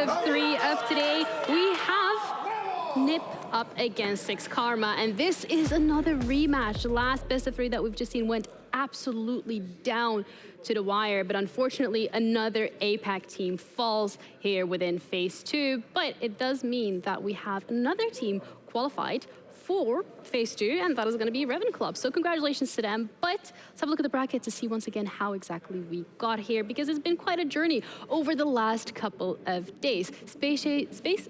of 3 of today. We have Nip up against 6 Karma, and this is another rematch. The last best of 3 that we've just seen went absolutely down to the wire, but unfortunately another APAC team falls here within phase 2, but it does mean that we have another team qualified for phase 2, and that is going to be Reven Club. So congratulations to them, but let's have a look at the bracket to see once again how exactly we got here, because it's been quite a journey over the last couple of days. Space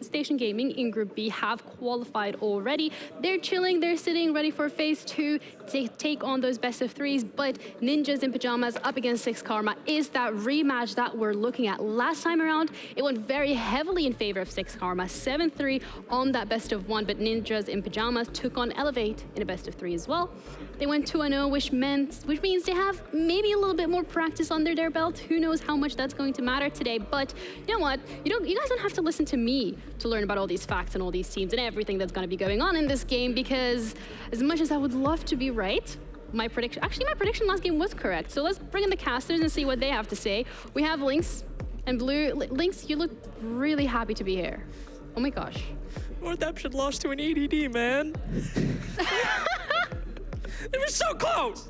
Station Gaming in Group B have qualified already. They're chilling, they're sitting ready for phase 2 to take on those best of 3s, but Ninjas in Pyjamas up against 6 Karma is that rematch that we're looking at. Last time around, it went very heavily in favor of 6 Karma, 7-3 on that best of 1, but Ninjas in Pyjamas took on Elevate in a best of 3 as well. They went 2-0, which means they have maybe a little bit more practice under their belt. Who knows how much that's going to matter today, but you know what? You guys don't have to listen to me to learn about all these facts and all these teams and everything that's going to be going on in this game, because as much as I would love to be right, my prediction last game was correct. So let's bring in the casters and see what they have to say. We have Lynx and Blue. Lynx, you look really happy to be here. Oh my gosh. Redemption lost to an EDD, man. It was so close.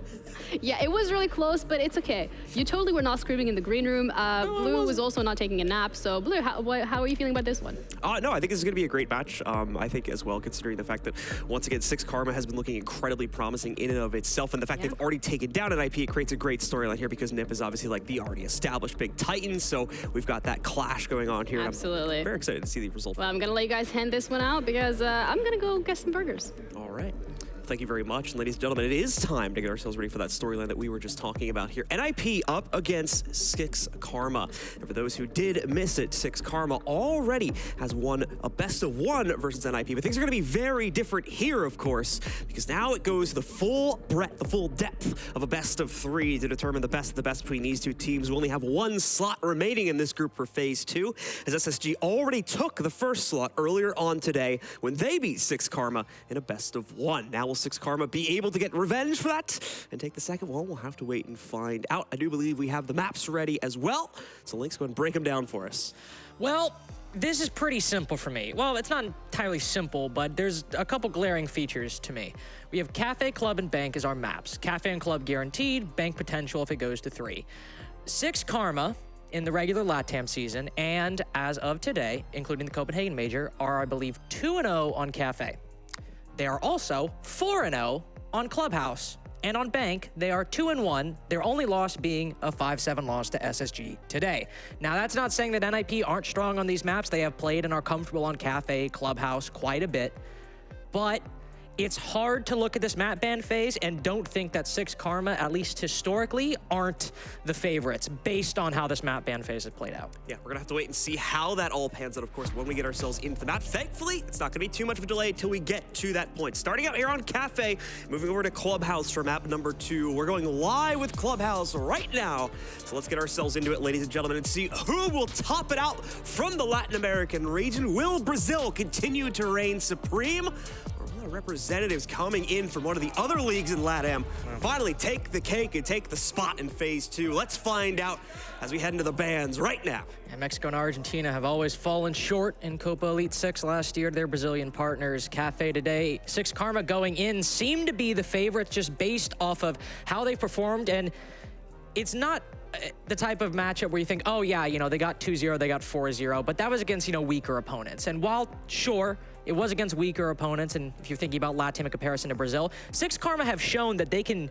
Yeah, it was really close, but it's okay. You totally were not screaming in the green room. Blue was also not taking a nap. So Blue, how are you feeling about this one? No, I think this is going to be a great match. I think as well, considering the fact that, once again, 6 Karma has been looking incredibly promising in and of itself. And the fact they've already taken down an IP, it creates a great storyline here, because Nip is obviously like the already established big Titan. So we've got that clash going on here. Absolutely. I'm very excited to see the result. Well, I'm going to let you guys hand this one out, because I'm going to go get some burgers. All right. Thank you very much. And ladies and gentlemen, it is time to get ourselves ready for that storyline that we were just talking about here. NIP up against 6 Karma. And for those who did miss it, 6 Karma already has won a best of 1 versus NIP. But things are going to be very different here, of course, because now it goes the full breadth, the full depth of a best of 3 to determine the best of the best between these two teams. We only have 1 slot remaining in this group for phase 2, as SSG already took the first slot earlier on today when they beat 6 Karma in a best of 1. Now will 6 Karma be able to get revenge for that and take the second? Well, we'll have to wait and find out. I do believe we have the maps ready as well, so Link's going to break them down for us. Well, this is pretty simple for me. Well, it's not entirely simple, but there's a couple glaring features to me. We have Cafe, Club, and Bank as our maps. Cafe and Club guaranteed, Bank potential if it goes to 3. 6 Karma in the regular LATAM season, and as of today, including the Copenhagen Major, are, I believe, 2-0 on Cafe. They are also 4-0 on Clubhouse. And on Bank, they are 2-1, their only loss being a 5-7 loss to SSG today. Now, that's not saying that NIP aren't strong on these maps. They have played and are comfortable on Cafe, Clubhouse quite a bit. But it's hard to look at this map ban phase and don't think that 6 Karma, at least historically, aren't the favorites based on how this map ban phase has played out. Yeah, we're going to have to wait and see how that all pans out, of course, when we get ourselves into the map. Thankfully, it's not going to be too much of a delay until we get to that point. Starting out here on Cafe, moving over to Clubhouse for map number 2. We're going live with Clubhouse right now. So let's get ourselves into it, ladies and gentlemen, and see who will top it out from the Latin American region. Will Brazil continue to reign supreme? Representatives coming in from one of the other leagues in LATAM finally take the cake and take the spot in phase 2. Let's find out as we head into the bans right now. And Mexico and Argentina have always fallen short in Copa Elite 6 last year. Their Brazilian partners, Cafe today, 6 Karma going in, seem to be the favorites just based off of how they performed. And it's not the type of matchup where you think, oh yeah, they got 2-0, they got 4-0, but that was against, weaker opponents. And while, sure, it was against weaker opponents, and if you're thinking about LATAM in comparison to Brazil, 6 Karma have shown that they can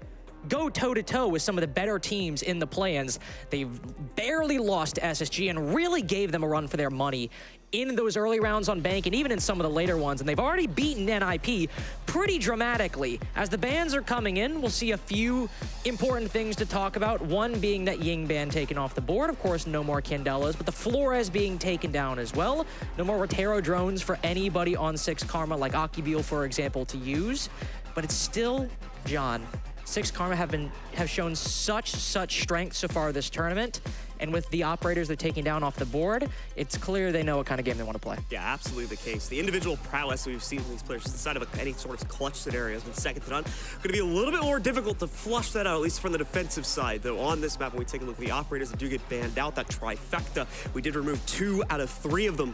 go toe-to-toe with some of the better teams in the play-ins. They've barely lost to SSG and really gave them a run for their money in those early rounds on Bank and even in some of the later ones. And they've already beaten NIP pretty dramatically. As the bans are coming in, we'll see a few important things to talk about. One being that Ying ban taken off the board. Of course, no more Candelas, but the Flores being taken down as well. No more Rotero drones for anybody on 6 Karma, like Akibeel, for example, to use. But it's still, John, 6 Karma have shown such strength so far this tournament, And with the operators they're taking down off the board, it's clear they know what kind of game they want to play. Yeah, absolutely the case. The individual prowess we've seen from these players inside of any sort of clutch scenario has been second to none. Going to be a little bit more difficult to flush that out, at least from the defensive side, though. On this map, when we take a look at the operators that do get banned out, that trifecta, we did remove 2 out of 3 of them.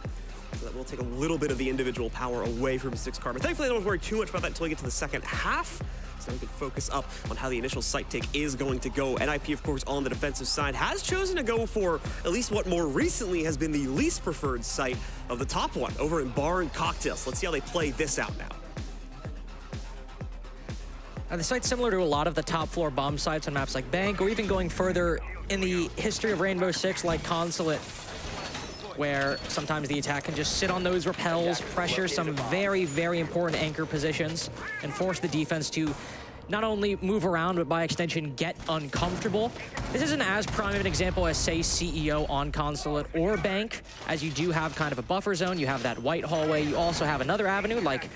So that will take a little bit of the individual power away from 6 Karma. Thankfully, I don't worry too much about that until we get to the second half. So we can focus up on how the initial site take is going to go. NIP, of course, on the defensive side, has chosen to go for at least what more recently has been the least preferred site of the top one, over in Bar and Cocktails. Let's see how they play this out now. The site's similar to a lot of the top floor bomb sites on maps like Bank, or even going further in the history of Rainbow Six like Consulate, where sometimes the attack can just sit on those repels, pressure some very, very important anchor positions, and force the defense to not only move around, but by extension, get uncomfortable. This isn't as prime of an example as, say, CEO on Consulate or Bank, as you do have kind of a buffer zone. You have that white hallway. You also have another avenue, like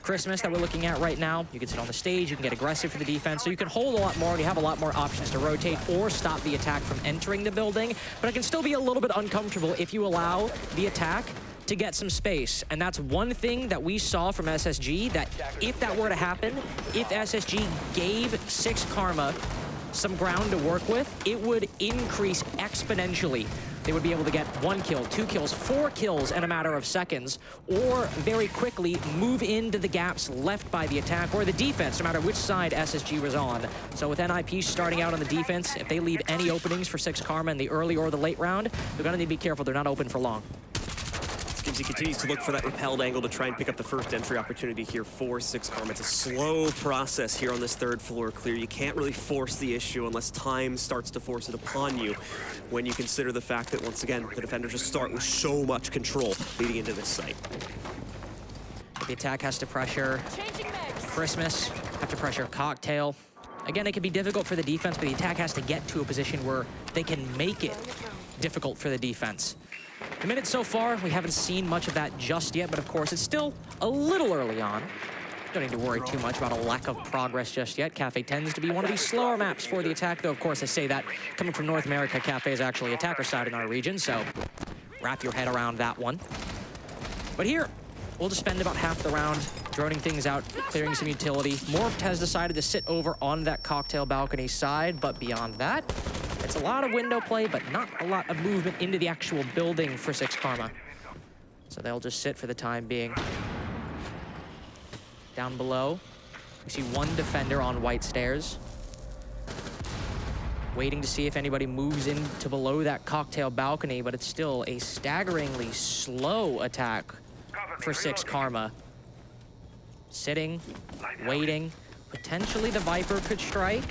Christmas that we're looking at right now. You can sit on the stage, you can get aggressive for the defense, so you can hold a lot more, and you have a lot more options to rotate or stop the attack from entering the building, but it can still be a little bit uncomfortable if you allow the attack to get some space. And that's one thing that we saw from SSG, that if that were to happen, if SSG gave 6 Karma some ground to work with, it would increase exponentially. They would be able to get 1 kill, 2 kills, 4 kills in a matter of seconds, or very quickly move into the gaps left by the attack or the defense, no matter which side SSG was on. So with NIP starting out on the defense, if they leave any openings for 6 Karma in the early or the late round, they're gonna need to be careful they're not open for long. He continues to look for that repelled angle to try and pick up the first entry opportunity here for 6 Karma. It's a slow process here on this 3rd floor clear. You can't really force the issue unless time starts to force it upon you, when you consider the fact that, once again, the defenders just start with so much control leading into this site. The attack has to pressure Christmas, have to pressure Cocktail. Again, it can be difficult for the defense, but the attack has to get to a position where they can make it difficult for the defense. The minutes so far, we haven't seen much of that just yet, but of course, it's still a little early on. Don't need to worry too much about a lack of progress just yet. Kafe tends to be one of these slower maps for the attack, though of course I say that coming from North America, Kafe is actually attacker side in our region, so wrap your head around that one. But here, we'll just spend about half the round droning things out, clearing some utility. Morpht has decided to sit over on that Cocktail balcony side, but beyond that, it's a lot of window play, but not a lot of movement into the actual building for 6 Karma. So they'll just sit for the time being. Down below, we see 1 defender on white stairs, waiting to see if anybody moves into below that Cocktail balcony, but it's still a staggeringly slow attack for 6 Karma. Sitting, waiting. Potentially the Viper could strike.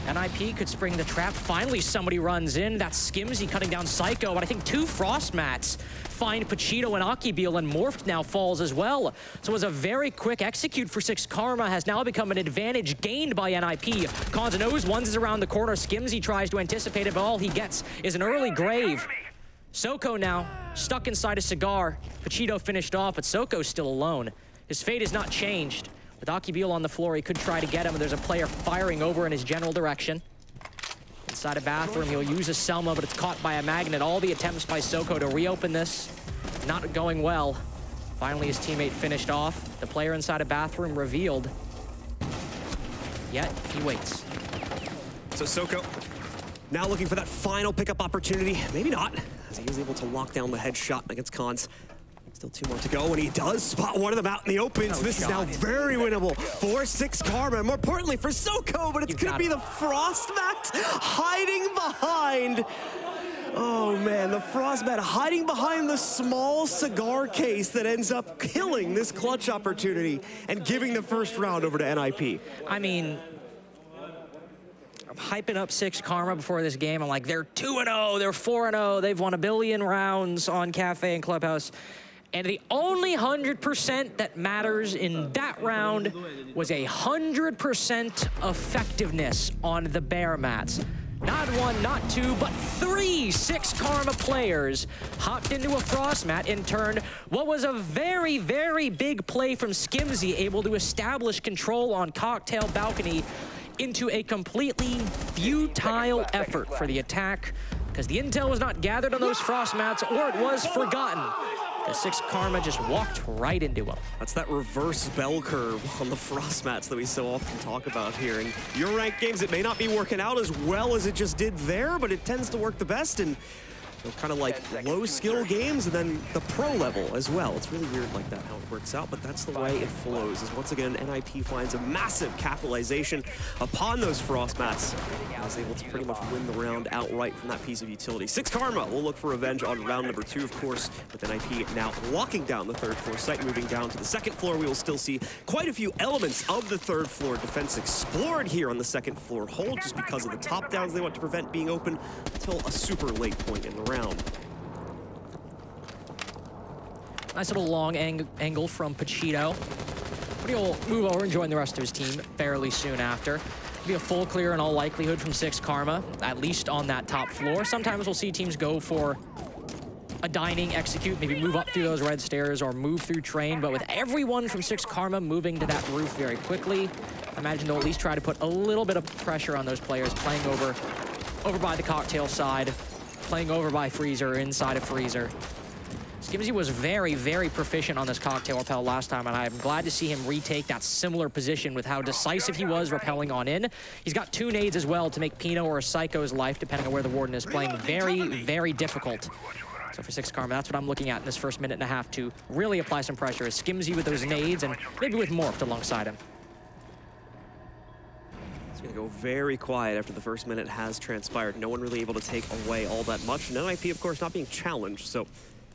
NIP could spring the trap. Finally, somebody runs in. That's Skimzy cutting down Psycho, but I think 2 Frost Mats find Pachito and Akibil, and Morpht now falls as well. So it was a very quick execute for 6 Karma, has now become an advantage gained by NIP. Cons knows one's is around the corner. Skimzy tries to anticipate it, but all he gets is an early grave. Soko now stuck inside a cigar. Pachito finished off, but Soko's still alone. His fate has not changed. With Akibil on the floor, he could try to get him, and there's a player firing over in his general direction. Inside a bathroom, he'll use a Selma, but it's caught by a magnet. All the attempts by Soko to reopen this, not going well. Finally, his teammate finished off. The player inside a bathroom revealed. Yet, he waits. So Soko now looking for that final pickup opportunity. Maybe not, as he was able to lock down the headshot against Cons. Still 2 more to go, and he does spot one of them out in the open, so this is now very winnable for 6 Karma, and more importantly for Soko, but it's gonna be the Frost Mat hiding behind. Oh man, the Frost Mat hiding behind the small cigar case that ends up killing this clutch opportunity and giving the first round over to NIP. I mean, I'm hyping up 6 Karma before this game. I'm like, they're 2-0, they're 4-0, they've won 1 billion rounds on Kafe and Clubhouse. And the only 100% that matters in that round was 100% effectiveness on the bear mats. Not 1, not 2, but 3 6 Karma players hopped into a Frost Mat and turned what was a very, very big play from Skimzy, able to establish control on Cocktail balcony, into a completely futile effort for the attack. because the intel was not gathered on those frost mats, or it was forgotten. The 6 Karma just walked right into him. That's that reverse bell curve on the frost mats that we so often talk about here. In your ranked games, it may not be working out as well as it just did there, but it tends to work the best in kind of like low skill games and then the pro level as well. It's really weird like that how it works out, but that's the way it flows. As once again, NIP finds a massive capitalization upon those frost mats. I was able to pretty much win the round outright from that piece of utility. 6 Karma will look for revenge on round number 2, of course, with NIP now locking down the 3rd floor site. Moving down to the 2nd floor, we will still see quite a few elements of the 3rd floor defense explored here on the 2nd floor hold, just because of the top downs they want to prevent being open until a super late point in the round. Nice little long angle from Pachito. But he'll move over and join the rest of his team fairly soon after. It'll be a full clear in all likelihood from 6 Karma, at least on that top floor. Sometimes we'll see teams go for a dining execute, maybe move up through those red stairs or move through train, but with everyone from 6 Karma moving to that roof very quickly, I imagine they'll at least try to put a little bit of pressure on those players playing over by the cocktail side, playing over by Freezer, inside of Freezer. Skimzy was very, very proficient on this cocktail rappel last time, and I'm glad to see him retake that similar position with how decisive he was rappelling on in. He's got 2 nades as well to make Pino or Psycho's life, depending on where the Warden is playing, very, very difficult. So for 6 Karma, that's what I'm looking at in this first minute and a half to really apply some pressure. Is Skimzy with those nades and maybe with Morphed alongside him. It's going to go very quiet after the first minute has transpired. No one really able to take away all that much. No IP, of course, not being challenged, so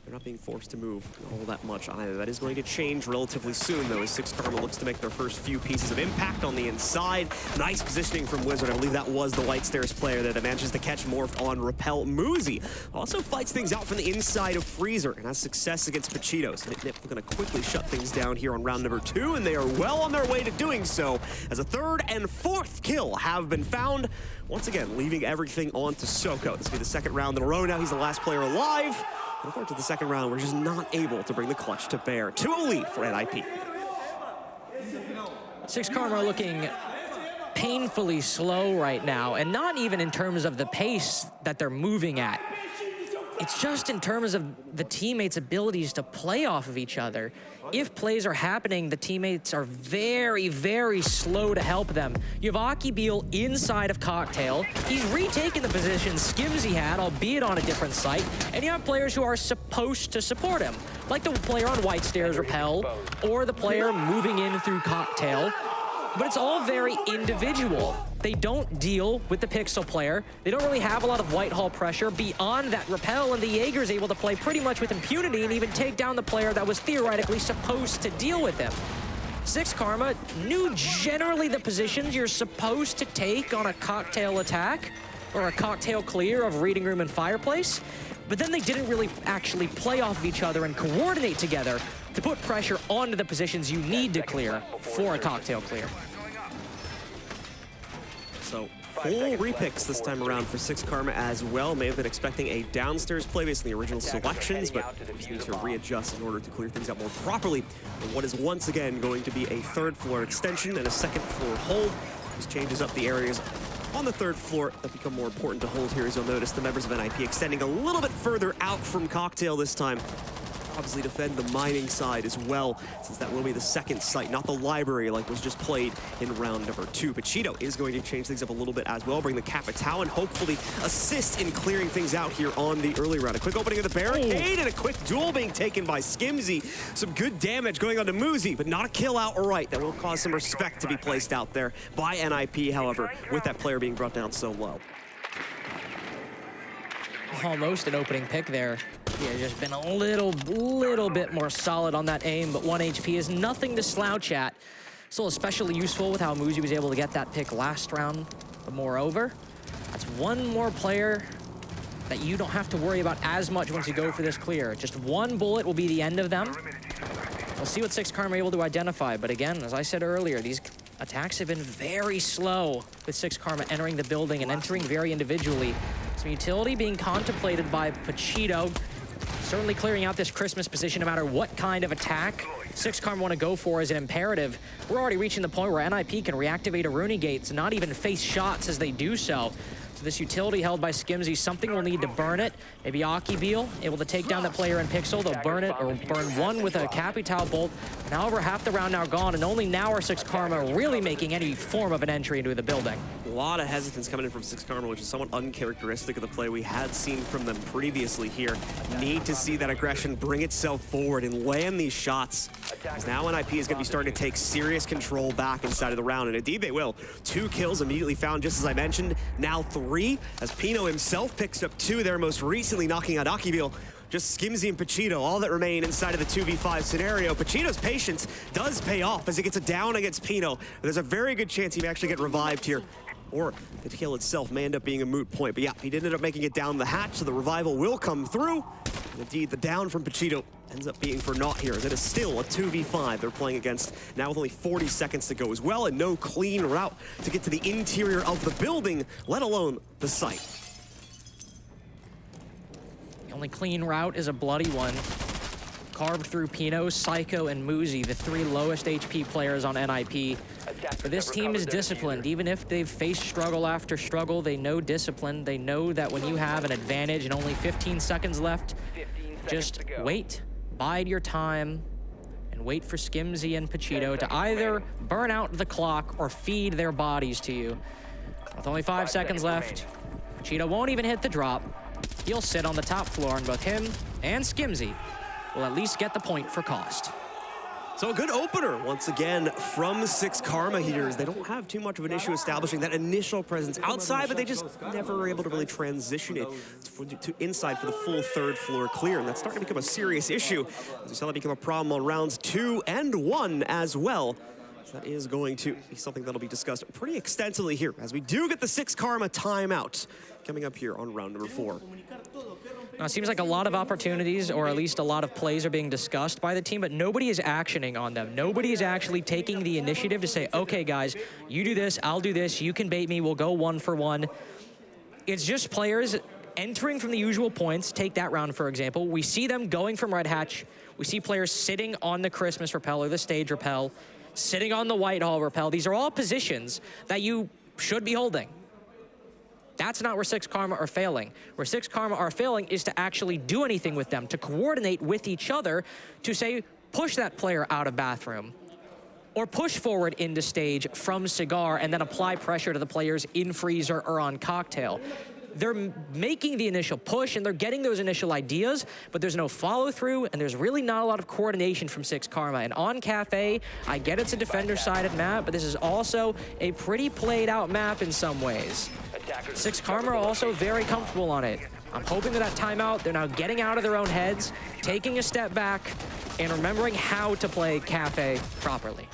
they're not being forced to move all that much either. That is going to change relatively soon, though, as 6 Karma looks to make their first few pieces of impact on the inside. Nice positioning from Wizard. I believe that was the White Stairs player that manages to catch Morph on Repel. Muzi also fights things out from the inside of Freezer and has success against Pachitos. Nip going to quickly shut things down here on round number 2, and they are well on their way to doing so, as a 3rd and 4th kill have been found. Once again, leaving everything on to Soko. This will be the 2nd round in a row now. He's the last player alive. Looking forward to the 2nd round, we're just not able to bring the clutch to bear. 2-0 lead for NIP. 6 Karma are looking painfully slow right now, and not even in terms of the pace that they're moving at. It's just in terms of the teammates' abilities to play off of each other. If plays are happening, the teammates are very, very slow to help them. You have Aki Beal inside of Cocktail. He's retaken the position Skimzy had, albeit on a different site. And you have players who are supposed to support him, like the player on White Stairs Repel, or the player moving in through Cocktail. But it's all very individual. They don't deal with the Pixel player. They don't really have a lot of Whitehall pressure beyond that Repel, and the Jaeger's able to play pretty much with impunity and even take down the player that was theoretically supposed to deal with him. 6 Karma knew generally the positions you're supposed to take on a cocktail attack or a cocktail clear of Reading Room and Fireplace, but then they didn't really actually play off of each other and coordinate together to put pressure onto the positions you need to clear for a cocktail clear. So full repicks this time around for 6 Karma as well. May have been expecting a downstairs play based on the original selections, but just need to readjust in order to clear things out more properly. And what is once again going to be a 3rd floor extension and a 2nd floor hold. This changes up the areas on the 3rd floor that become more important to hold here, as you'll notice the members of NIP extending a little bit further out from Cocktail this time. Obviously defend the mining side as well, since that will be the 2nd site, not the library like was just played in round number 2. Pachito is going to change things up a little bit as well, bring the Capitao and hopefully assist in clearing things out here on the early round. A quick opening of the barricade and a quick duel being taken by Skimzy. Some good damage going on to Muzi, but not a kill outright. That will cause some respect to be placed out there by NIP, however, with that player being brought down so low. Almost an opening pick there. Yeah, just been a little bit more solid on that aim, but 1 HP is nothing to slouch at. Still especially useful with how Muzi was able to get that pick last round. But moreover, that's 1 more player that you don't have to worry about as much once you go for this clear. Just 1 bullet will be the end of them. We'll see what 6 Karma are able to identify, but again, as I said earlier, these attacks have been very slow with 6 Karma entering the building and entering very individually. Some utility being contemplated by Pachito. Certainly clearing out this Christmas position no matter what kind of attack 6 Karma want to go for is an imperative. We're already reaching the point where NIP can reactivate a Rooney Gate, so not even face shots as they do so. So this utility held by Skimzy, something will need to burn it. Maybe Aki Beal able to take down that player in Pixel. They'll burn it or burn one with a Capital Bolt. Now over half the round now gone, and only now are 6 Karma really making any form of an entry into the building. A lot of hesitance coming in from 6 Karma, which is somewhat uncharacteristic of the play we had seen from them previously here. Need to see that aggression bring itself forward and land these shots. Because now NIP is going to be starting to take serious control back inside of the round, and indeed they will. 2 kills immediately found, just as I mentioned. Now 3, as Pino himself picks up 2 there, most recently knocking out Akivil. Just Skimzy and Pachito, all that remain inside of the 2v5 scenario. Pachito's patience does pay off as he gets a down against Pino. There's a very good chance he may actually get revived here. Or the kill itself may end up being a moot point. But yeah, he did end up making it down the hatch, so the revival will come through. And indeed, the down from Pachito ends up being for naught here. That is still a 2v5 they're playing against now with only 40 seconds to go as well, and no clean route to get to the interior of the building, let alone the site. The only clean route is a bloody one. Carved through Pino, Psycho, and Muzi, the 3 lowest HP players on NIP. But this team is disciplined. Even if they've faced struggle after struggle, they know discipline. They know that when you have an advantage and only 15 seconds left, just wait, bide your time, and wait for Skimzy and Pachito to either burn out the clock or feed their bodies to you. With only 5 seconds left, Pachito won't even hit the drop. He'll sit on the top floor, and both him and Skimzy will at least get the point for cost. So a good opener, once again, from 6 Karma here, as they don't have too much of an issue establishing that initial presence outside, but they just never were able to really transition it to inside for the full 3rd floor clear, and that's starting to become a serious issue, as we saw that become a problem on rounds 2 and 1 as well. So that is going to be something that'll be discussed pretty extensively here, as we do get the 6 Karma timeout coming up here on round number 4. Now, it seems like a lot of opportunities, or at least a lot of plays, are being discussed by the team, but nobody is actioning on them. Nobody is actually taking the initiative to say, okay, guys, you do this, I'll do this, you can bait me, we'll go 1 for 1. It's just players entering from the usual points. Take that round, for example. We see them going from Red Hatch. We see players sitting on the Christmas rappel or the stage rappel, sitting on the Whitehall rappel. These are all positions that you should be holding. That's not where 6 Karma are failing. Where 6 Karma are failing is to actually do anything with them, to coordinate with each other, to say, push that player out of bathroom, or push forward into stage from Cigar and then apply pressure to the players in Freezer or on Cocktail. They're making the initial push and they're getting those initial ideas, but there's no follow through and there's really not a lot of coordination from 6 Karma. And on Kafe, I get it's a defender-sided map, but this is also a pretty played out map in some ways. 6 Karma are also very comfortable on it. I'm hoping that timeout, they're now getting out of their own heads, taking a step back, and remembering how to play Kafe properly.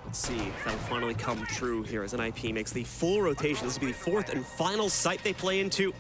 Let's see if that'll finally come true here as NIP makes the full rotation. This will be the 4th and final site they play into.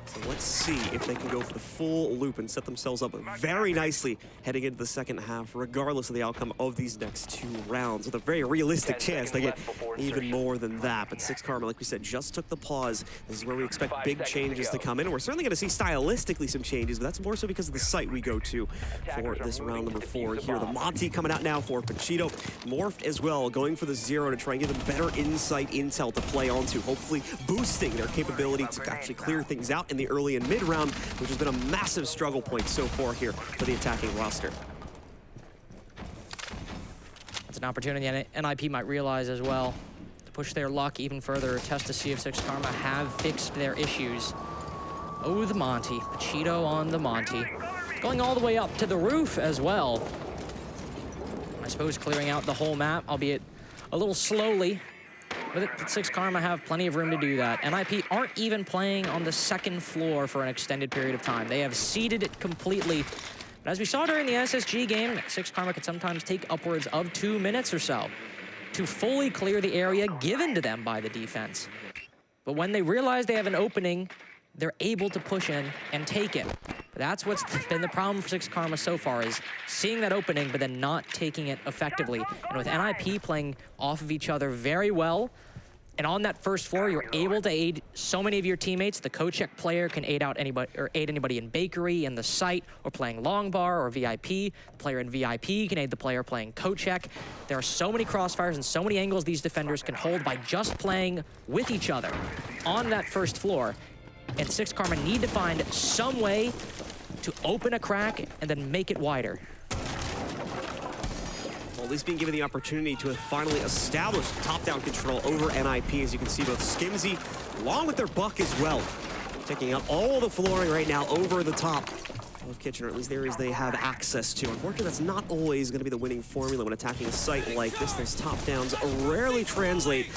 So let's see if they can go for the full loop and set themselves up very nicely heading into the second half, regardless of the outcome of these next 2 rounds. With a very realistic chance they get even more than that. But 6 Karma, like we said, just took the pause. This is where we expect big changes to come in. We're certainly going to see stylistically some changes, but that's more so because of the site we go to for this round number 4 here. The Monty coming out now for Pachito. Morphed as well, going for the 0 to try and give them better insight intel to play onto, hopefully boosting their capability to actually clear things out in the early and mid round, which has been a massive struggle point so far here for the attacking roster. It's an opportunity NIP might realize as well to push their luck even further, test to see if 6 Karma have fixed their issues. Oh, the Monty. Pachito on the Monty. Going all the way up to the roof as well. I suppose clearing out the whole map, albeit a little slowly. But 6 Karma have plenty of room to do that. NIP aren't even playing on the 2nd floor for an extended period of time. They have seeded it completely. But as we saw during the SSG game, 6 Karma could sometimes take upwards of 2 minutes or so to fully clear the area given to them by the defense. But when they realize they have an opening, they're able to push in and take it. That's what's been the problem for 6 Karma so far, is seeing that opening but then not taking it effectively. And with NIP playing off of each other very well, And on that first floor, you're able to aid so many of your teammates. The co-check player can aid anybody in bakery, in the site, or playing long bar or VIP. The player in VIP can aid the player playing co-check. There are so many crossfires and so many angles these defenders can hold by just playing with each other on that first floor. And Six Karma need to find some way to open a crack and then make it wider. Well, at least being given the opportunity to finally establish top-down control over NIP, as you can see both Skimzy along with their Buck as well, taking up all the flooring right now over the top of Kitchen, or at least areas they have access to. Unfortunately, that's not always going to be the winning formula when attacking a site like this. Those top-downs rarely translate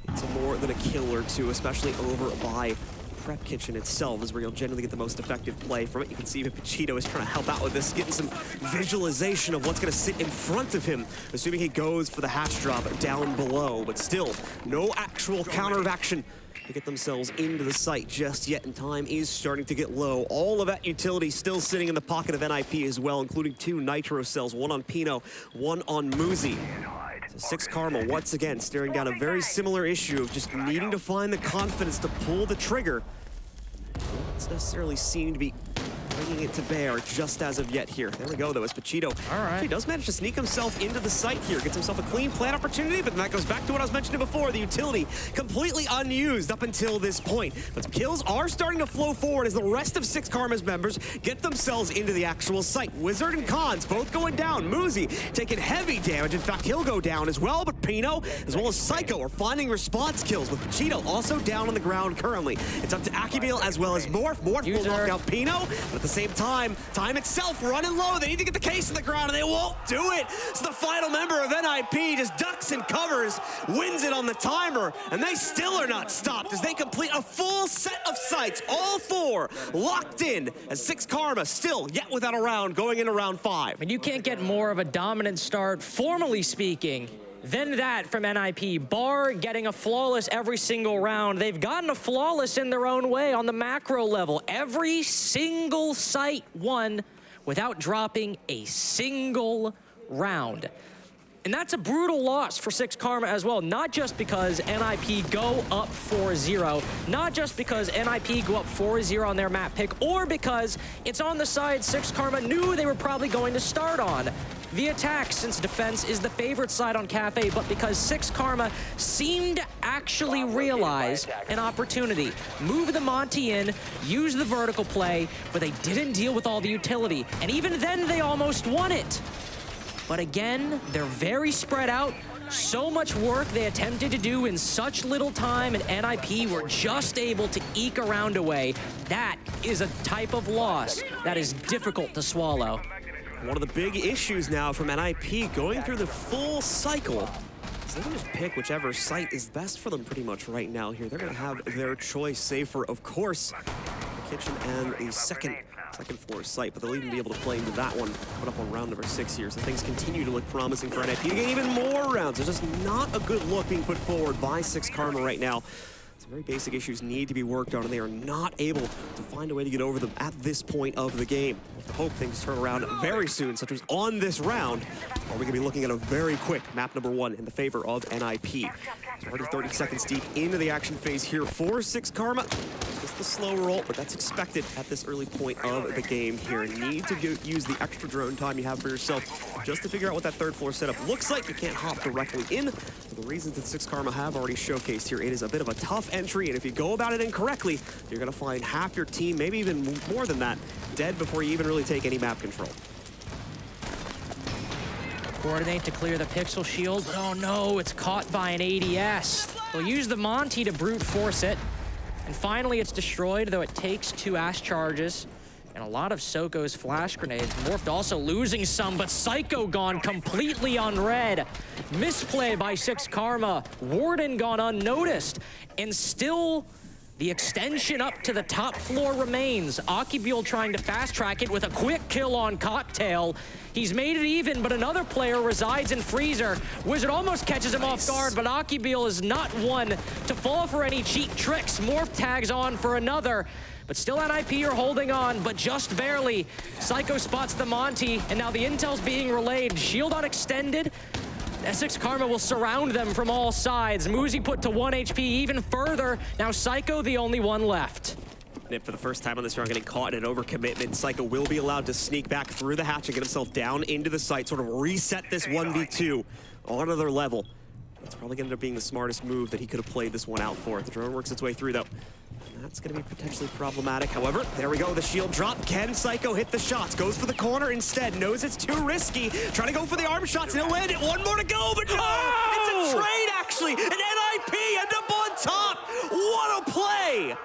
into more than a kill or two, especially over by Prep Kitchen itself is where you'll generally get the most effective play from it. You can see even Pachito is trying to help out with this, getting some visualization of what's going to sit in front of him, assuming he goes for the hatch drop down below, but still no actual counter of action to get themselves into the site just yet, and time is starting to get low. All of that utility still sitting in the pocket of NIP as well, including 2 Nitro cells, 1 on Pino, 1 on Muzi. So Six Karma once again staring down a very similar issue of just needing to find the confidence to pull the trigger. Doesn't necessarily seem to be bringing it to bear just as of yet here. There we go, though, as Pachito he does manage to sneak himself into the site here, gets himself a clean plant opportunity, but then that goes back to what I was mentioning before, the utility completely unused up until this point. But kills are starting to flow forward as the rest of Six Karma's members get themselves into the actual site. Wizard and Cons both going down. Muzi taking heavy damage. In fact, he'll go down as well, but Pino as well as Psycho are finding response kills, with Pachito also down on the ground currently. It's up to Akibil as well as Morph. Morph will knock down Pino, but at the same time itself running low. They need to get the case in the ground, and they won't do it. So the final member of NIP just ducks and covers, wins it on the timer, and they still are not stopped as they complete a full set of sites, all 4 locked in, as Six Karma still yet without a round going into round 5. And you can't get more of a dominant start, formally speaking, than that from NIP. Bar getting a flawless every single round. They've gotten a flawless in their own way on the macro level. Every single site won without dropping a single round. And that's a brutal loss for Six Karma as well, not just because NIP go up 4-0, not just because NIP go up 4-0 on their map pick, or because it's on the side Six Karma knew they were probably going to start on. The attack, since defense is the favorite side on Kafe, but because Six Karma seemed to actually realize an opportunity. Move the Monty in, use the vertical play, but they didn't deal with all the utility. And even then, they almost won it. But again, they're very spread out. So much work they attempted to do in such little time, and NIP were just able to eke a round away. That is a type of loss that is difficult to swallow. One of the big issues now from NIP going through the full cycle is they can just pick whichever site is best for them pretty much right now here. They're going to have their choice, save for, of course, the kitchen and the second floor site, but they'll even be able to play into that one, put up on round number 6 here. So things continue to look promising for NIP to gain even more rounds. There's just not a good look being put forward by Six Karma right now. Some very basic issues need to be worked on, and they are not able to find a way to get over them at this point of the game. I hope things turn around very soon, such as on this round, or we could be looking at a very quick map number 1 in the favor of NIP. So already 30 seconds deep into the action phase here for Six Karma. Just the slow roll, but that's expected at this early point of the game here. Need to use the extra drone time you have for yourself just to figure out what that third floor setup looks like. You can't hop directly in for the reasons that Six Karma have already showcased here. It is a bit of a tough entry, and if you go about it incorrectly, you're going to find half your team, maybe even more than that, dead before you even really take any map control. Coordinate to clear the pixel shield. Oh no, it's caught by an ADS. They'll use the Monty to brute force it. And finally it's destroyed, though it takes 2 Ash charges. And a lot of Soko's flash grenades. Morphed also losing some, but Psycho gone completely on red. Misplay by Six Karma. Warden gone unnoticed. And still, the extension up to the top floor remains. Akibule trying to fast track it with a quick kill on Cocktail. He's made it even, but another player resides in Freezer. Wizard almost catches him off guard, but Akibule is not one to fall for any cheap tricks. Morph tags on for another. But still NIP are holding on, but just barely. Psycho spots the Monty, and now the intel's being relayed. Shield unextended. Six Karma will surround them from all sides. Muzi put to 1 HP even further. Now Psycho the only one left. Nip for the first time on this round getting caught in an overcommitment. Psycho will be allowed to sneak back through the hatch and get himself down into the site, sort of reset this 1v2 on another level. That's probably going to end up being the smartest move that he could have played this one out for. The drone works its way through, though. That's going to be potentially problematic. However, there we go, the shield drop. Can Psycho hit the shots? Goes for the corner instead. Knows it's too risky. Trying to go for the arm shots. He'll land it. One more to go, but no! It's a trade, actually. An NIP end up on top. What a play!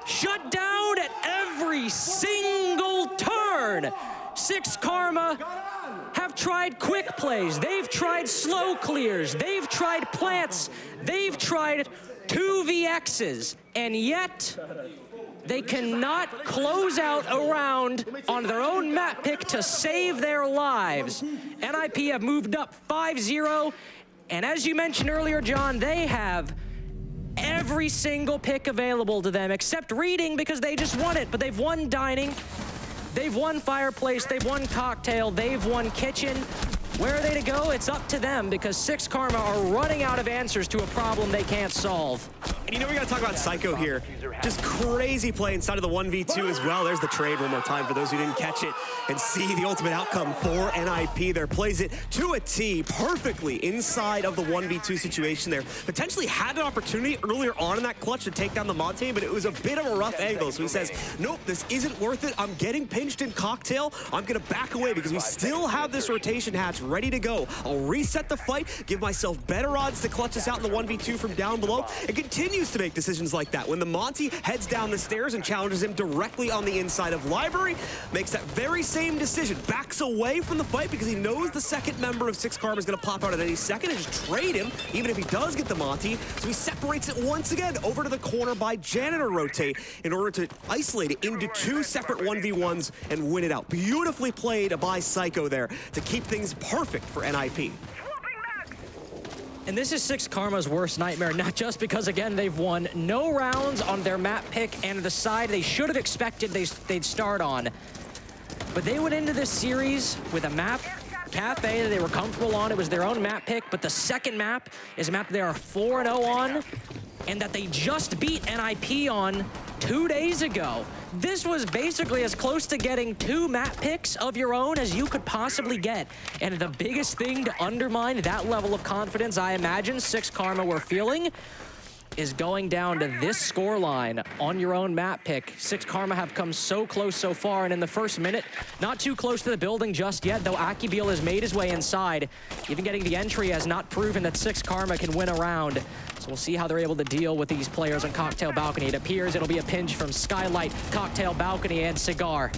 Shut down at every single turn. Six Karma have tried quick plays. They've tried slow clears. They've tried plants. They've tried 2vx's. And yet, they cannot close out a round on their own map pick to save their lives. NIP have moved up 5-0. And as you mentioned earlier, John, they have every single pick available to them, except reading because they just won it. But they've won dining, they've won fireplace, they've won cocktail, they've won kitchen. Where are they to go? It's up to them because Six Karma are running out of answers to a problem they can't solve. And you know we gotta talk about Psycho here. Just crazy play inside of the 1v2 as well. There's the trade one more time for those who didn't catch it and see the ultimate outcome for NIP there. Plays it to a T perfectly inside of the 1v2 situation there. Potentially had an opportunity earlier on in that clutch to take down the Monte, but it was a bit of a rough angle. So he says, nope, this isn't worth it. I'm getting pinched in cocktail. I'm gonna back away because we still have this rotation hatch ready to go. I'll reset the fight, give myself better odds to clutch us out in the 1v2 from down below, and continues to make decisions like that. When the Monty heads down the stairs and challenges him directly on the inside of Library, makes that very same decision, backs away from the fight because he knows the second member of Six Karma is going to pop out at any second and just trade him, even if he does get the Monty. So he separates it once again over to the corner by Janitor Rotate in order to isolate it into two separate 1v1s and win it out. Beautifully played by Psycho there to keep things perfect for NIP. And this is Six Karma's worst nightmare, not just because, again, they've won no rounds on their map pick and the side they should have expected they'd start on. But they went into this series with a map, Kafe, that they were comfortable on. It was their own map pick, but the second map is a map they are 4-0 on, and that they just beat NIP on 2 days ago. This was basically as close to getting 2 map picks of your own as you could possibly get. And the biggest thing to undermine that level of confidence, I imagine Six Karma were feeling, is going down to this scoreline on your own map pick. Six Karma have come so close so far, and in the first minute, not too close to the building just yet, though Akibil has made his way inside. Even getting the entry has not proven that Six Karma can win a round. So we'll see how they're able to deal with these players on Cocktail Balcony. It appears it'll be a pinch from Skylight, Cocktail Balcony, and Cigar.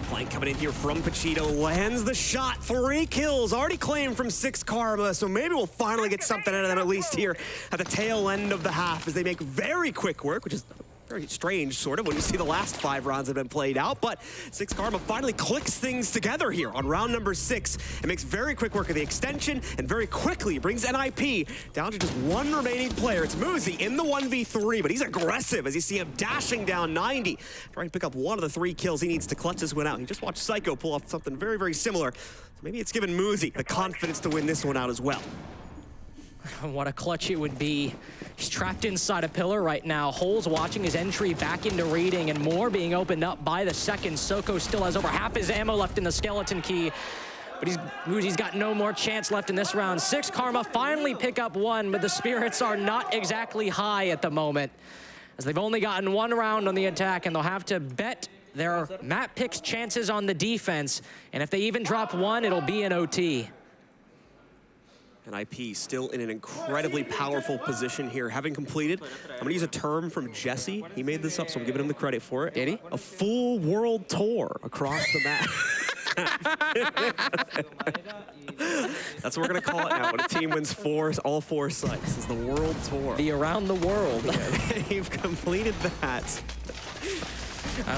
Flank coming in here from Pachito, lands the shot. 3 kills already claimed from Six Karma, so maybe we'll finally get something out of them at least here at the tail end of the half as they make very quick work, which is very strange, sort of, when you see the last 5 rounds have been played out. But Six Karma finally clicks things together here on round number 6 and makes very quick work of the extension and very quickly brings NIP down to just 1 remaining player. It's Muzi in the 1v3, but he's aggressive as you see him dashing down 90, trying to pick up 1 of the 3 kills he needs to clutch this one out. He just watched Psycho pull off something very, very similar. So maybe it's given Muzi the confidence to win this one out as well. What a clutch it would be. He's trapped inside a pillar right now. Holes watching his entry back into reading, and more being opened up by the second. Soko still has over half his ammo left in the skeleton key, but Muzi's got no more chance left in this round. Six Karma finally pick up 1, but the spirits are not exactly high at the moment, as they've only gotten 1 round on the attack, and they'll have to bet their map picks chances on the defense. And if they even drop 1, it'll be an OT. NIP still in an incredibly powerful position here, having completed, I'm going to use a term from Jesse. He made this up, so I'm giving him the credit for it. Did he? A full world tour across the map. That's what we're going to call it now. When a team wins all 4 sites, is the world tour. The around the world. They've completed that.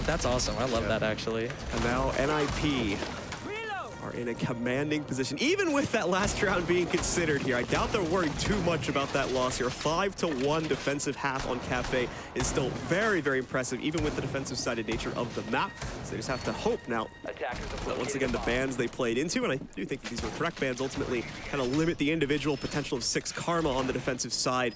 That's awesome. I love that, actually. And now NIP are in a commanding position, even with that last round being considered here. I doubt they're worried too much about that loss here. 5-1 defensive half on Kafe is still very, very impressive, even with the defensive-sided nature of the map. So they just have to hope now that once again the bans they played into, and I do think that these were correct bans, ultimately kind of limit the individual potential of 6 Karma on the defensive side.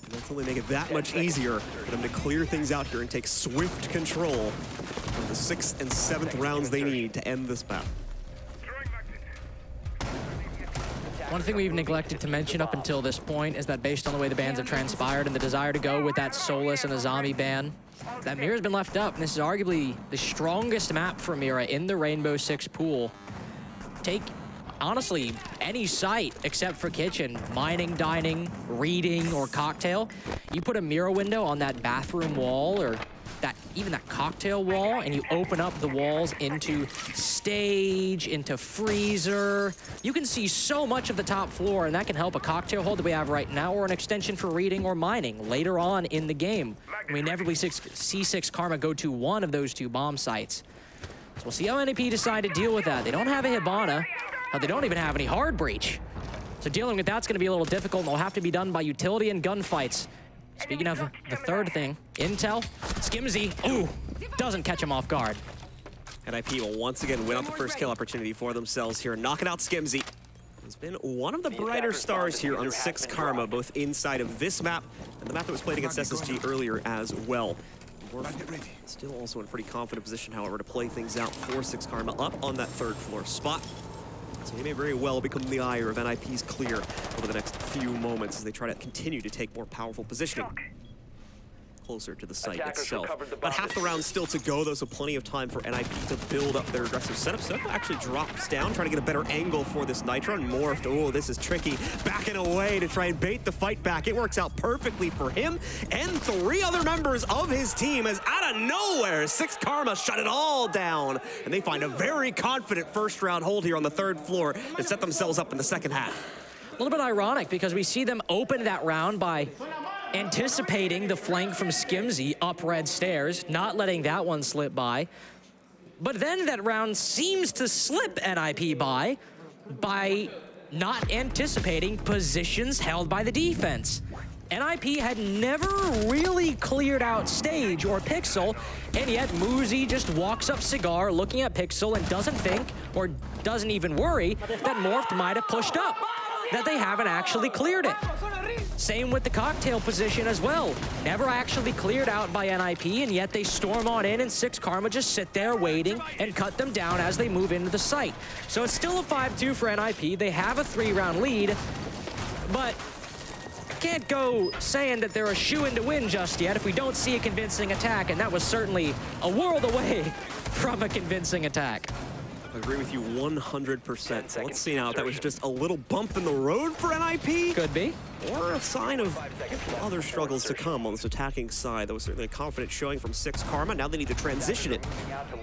And that's only make it that much easier for them to clear things out here and take swift control of the 6th and 7th rounds they need to end this battle. One thing we've neglected to mention up until this point is that based on the way the bans have transpired and the desire to go with that Solus and a zombie ban, that Mira's been left up, and this is arguably the strongest map for Mira in the Rainbow Six pool. Take, honestly, any site except for kitchen, mining, dining, reading, or cocktail. You put a Mira window on that bathroom wall or even that cocktail wall, and you open up the walls into stage, into freezer. You can see so much of the top floor, and that can help a cocktail hold that we have right now, or an extension for reading or mining later on in the game. We inevitably see 6 Karma go to one of those 2 bomb sites. So we'll see how NAP decide to deal with that. They don't have a Hibana, but they don't even have any hard breach. So dealing with that's going to be a little difficult, and will have to be done by utility and gunfights. Speaking of the third thing, Intel, Skimzy, ooh, doesn't catch him off guard. NIP will once again win out the first kill opportunity for themselves here, knocking out Skimzy. He's been one of the brighter stars here on 6 Karma, both inside of this map and the map that was played against SSG earlier as well. We're still also in a pretty confident position, however, to play things out for 6 Karma up on that 3rd floor spot. So he may very well become the ire of NIP's clear over the next few moments as they try to continue to take more powerful positioning closer to the site itself. But half the round still to go, though, so plenty of time for NIP to build up their aggressive setup. So actually drops down, trying to get a better angle for this Nitro, and Morphed, oh, this is tricky, backing away to try and bait the fight back. It works out perfectly for him and 3 other members of his team, as out of nowhere, 6 Karma shut it all down, and they find a very confident first round hold here on the 3rd floor and set themselves up in the second half. A little bit ironic because we see them open that round by anticipating the flank from Skimzy up red stairs, not letting that one slip by. But then that round seems to slip NIP by not anticipating positions held by the defense. NIP had never really cleared out stage or Pixel, and yet Muzi just walks up Cigar looking at Pixel and doesn't think, or doesn't even worry, that Morphed might have pushed up, that they haven't actually cleared it. Same with the cocktail position as well. Never actually cleared out by NIP, and yet they storm on in, and 6 Karma just sit there waiting and cut them down as they move into the site. So it's still a 5-2 for NIP. They have a 3-round lead, but can't go saying that they're a shoo-in to win just yet if we don't see a convincing attack, and that was certainly a world away from a convincing attack. I agree with you 100%. So let's see now if that was just a little bump in the road for NIP. Could be. Or a sign of other struggles to come on this attacking side. That was certainly a confident showing from 6 Karma. Now they need to transition it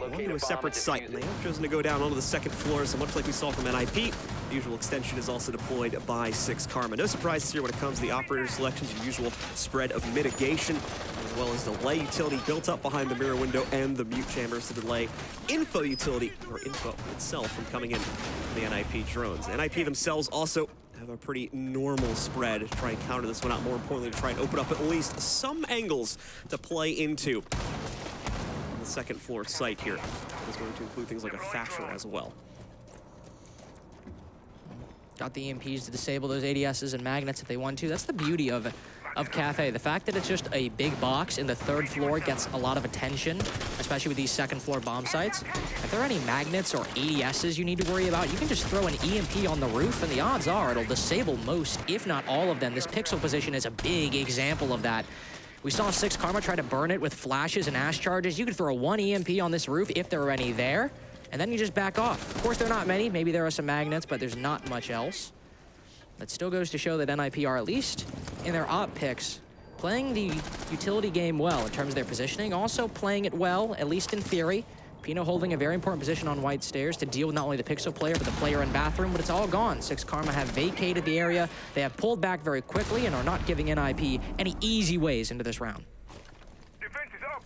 onto a separate site. And they have chosen to go down onto the 2nd floor. So much like we saw from NIP, the usual extension is also deployed by 6 Karma. No surprises here when it comes to the operator selections, your usual spread of mitigation, as well as delay utility built up behind the mirror window and the mute chambers to delay info utility, or info itself, from coming in from the NIP drones. The NIP themselves also have a pretty normal spread to try and counter this one out. More importantly, to try and open up at least some angles to play into on the 2nd floor site here. It's going to include things like a Thatcher as well. Got the EMPs to disable those ADSs and magnets if they want to. That's the beauty of Kafe. The fact that it's just a big box in the 3rd floor gets a lot of attention, especially with these 2nd floor bomb sites. If there are any magnets or ADSs you need to worry about, you can just throw an EMP on the roof, and the odds are it'll disable most, if not all of them. This Pixel position is a big example of that. We saw 6 Karma try to burn it with flashes and ash charges. You could throw 1 EMP on this roof if there are any there, and then you just back off. Of course, there are not many. Maybe there are some magnets, but there's not much else. That still goes to show that NIP are, at least in their op picks, playing the utility game well in terms of their positioning, also playing it well, at least in theory. Pino holding a very important position on white stairs to deal with not only the Pixel player, but the player in bathroom, but it's all gone. 6 Karma have vacated the area. They have pulled back very quickly and are not giving NIP any easy ways into this round. Defense is up.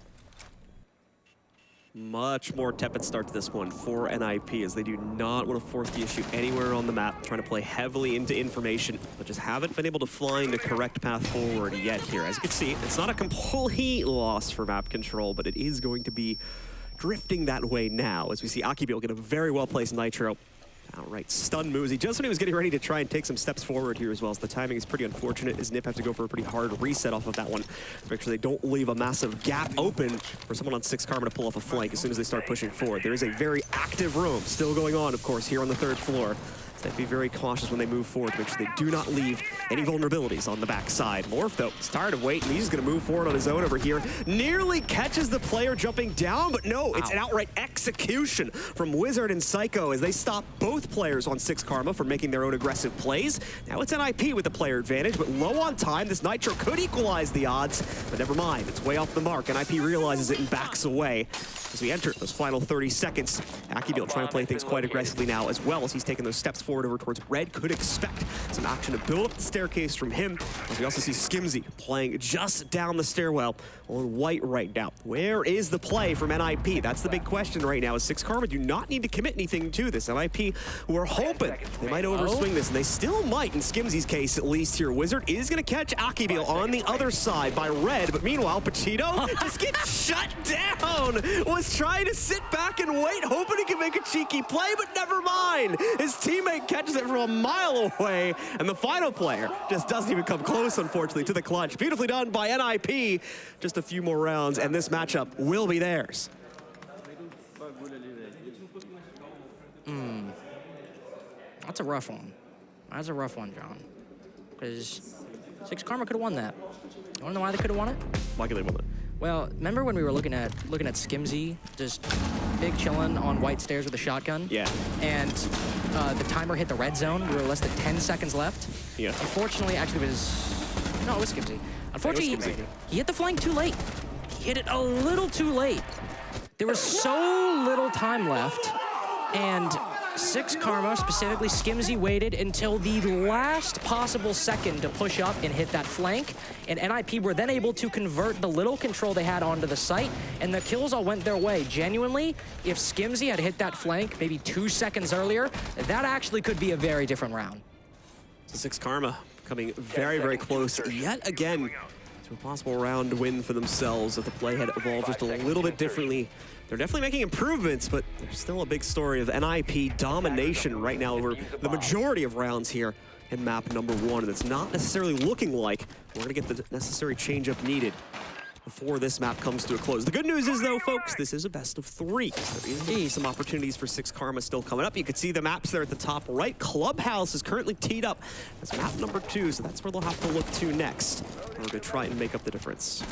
Much more tepid start to this one for NIP, as they do not want to force the issue anywhere on the map, trying to play heavily into information, but just haven't been able to find the correct path forward yet here. As you can see, it's not a complete loss for map control, but it is going to be drifting that way now, as we see Akibil get a very well-placed Nitro. Outright stun Muzi just when he was getting ready to try and take some steps forward here as well. So the timing is pretty unfortunate, as Nip have to go for a pretty hard reset off of that one. Make sure they don't leave a massive gap open for someone on 6 Karma to pull off a flank as soon as they start pushing forward. There is a very active roam still going on, of course, here on the 3rd floor. So they'd be very cautious when they move forward to make sure they do not leave any vulnerabilities on the backside. Morph, though, is tired of waiting. He's going to move forward on his own over here. Nearly catches the player jumping down, but no, it's an outright execution from Wizard and Psycho as they stop both players on 6 Karma from making their own aggressive plays. Now it's NIP with the player advantage, but low on time. This Nitro could equalize the odds, but never mind. It's way off the mark. NIP realizes it and backs away. As we enter those final 30 seconds, Akibil trying to play things quite aggressively now, as well as he's taking those steps forward over towards Red. Could expect some action to build up the staircase from him. As we also see Skimzy playing just down the stairwell on White right now. Where is the play from NIP? That's the big question right now, as 6 Karma do not need to commit anything to this. NIP were hoping they might overswing this, and they still might in Skimzy's case, at least here. Wizard is going to catch Akibil on the other side by Red, but meanwhile, Pachito just gets shut down. Was trying to sit back and wait, hoping he can make a cheeky play, but never mind. His teammate catches it from a mile away, and the final player just doesn't even come close, unfortunately, to the clutch. Beautifully done by NIP. Just a few more rounds, and this matchup will be theirs. That's a rough one. That's a rough one, John. Because 6 Karma could have won that. You wanna know why they could have won it? Why could they win it? Well, remember when we were looking at Skimzy just big chillin' on White stairs with a shotgun? Yeah. And the timer hit the red zone. We were less than 10 seconds left. Yeah. Unfortunately, actually it was Skimzy. Unfortunately, he hit the flank too late. He hit it a little too late. There was so little time left, and 6 Karma, specifically Skimzy, waited until the last possible second to push up and hit that flank, and NIP were then able to convert the little control they had onto the site, and the kills all went their way. Genuinely, if Skimzy had hit that flank maybe 2 seconds earlier, that actually could be a very different round. So 6 Karma coming very, very close yet again to a possible round win for themselves if the play had evolved just a little bit differently. They're definitely making improvements, but there's still a big story of NIP domination right now over the majority of rounds here in map number 1, and it's not necessarily looking like we're going to get the necessary change-up needed before this map comes to a close. The good news is, though, folks, this is a best of 3. So there is indeed some opportunities for 6 Karma still coming up. You can see the maps there at the top right. Clubhouse is currently teed up as map number 2, so that's where they'll have to look to next in order to try and make up the difference.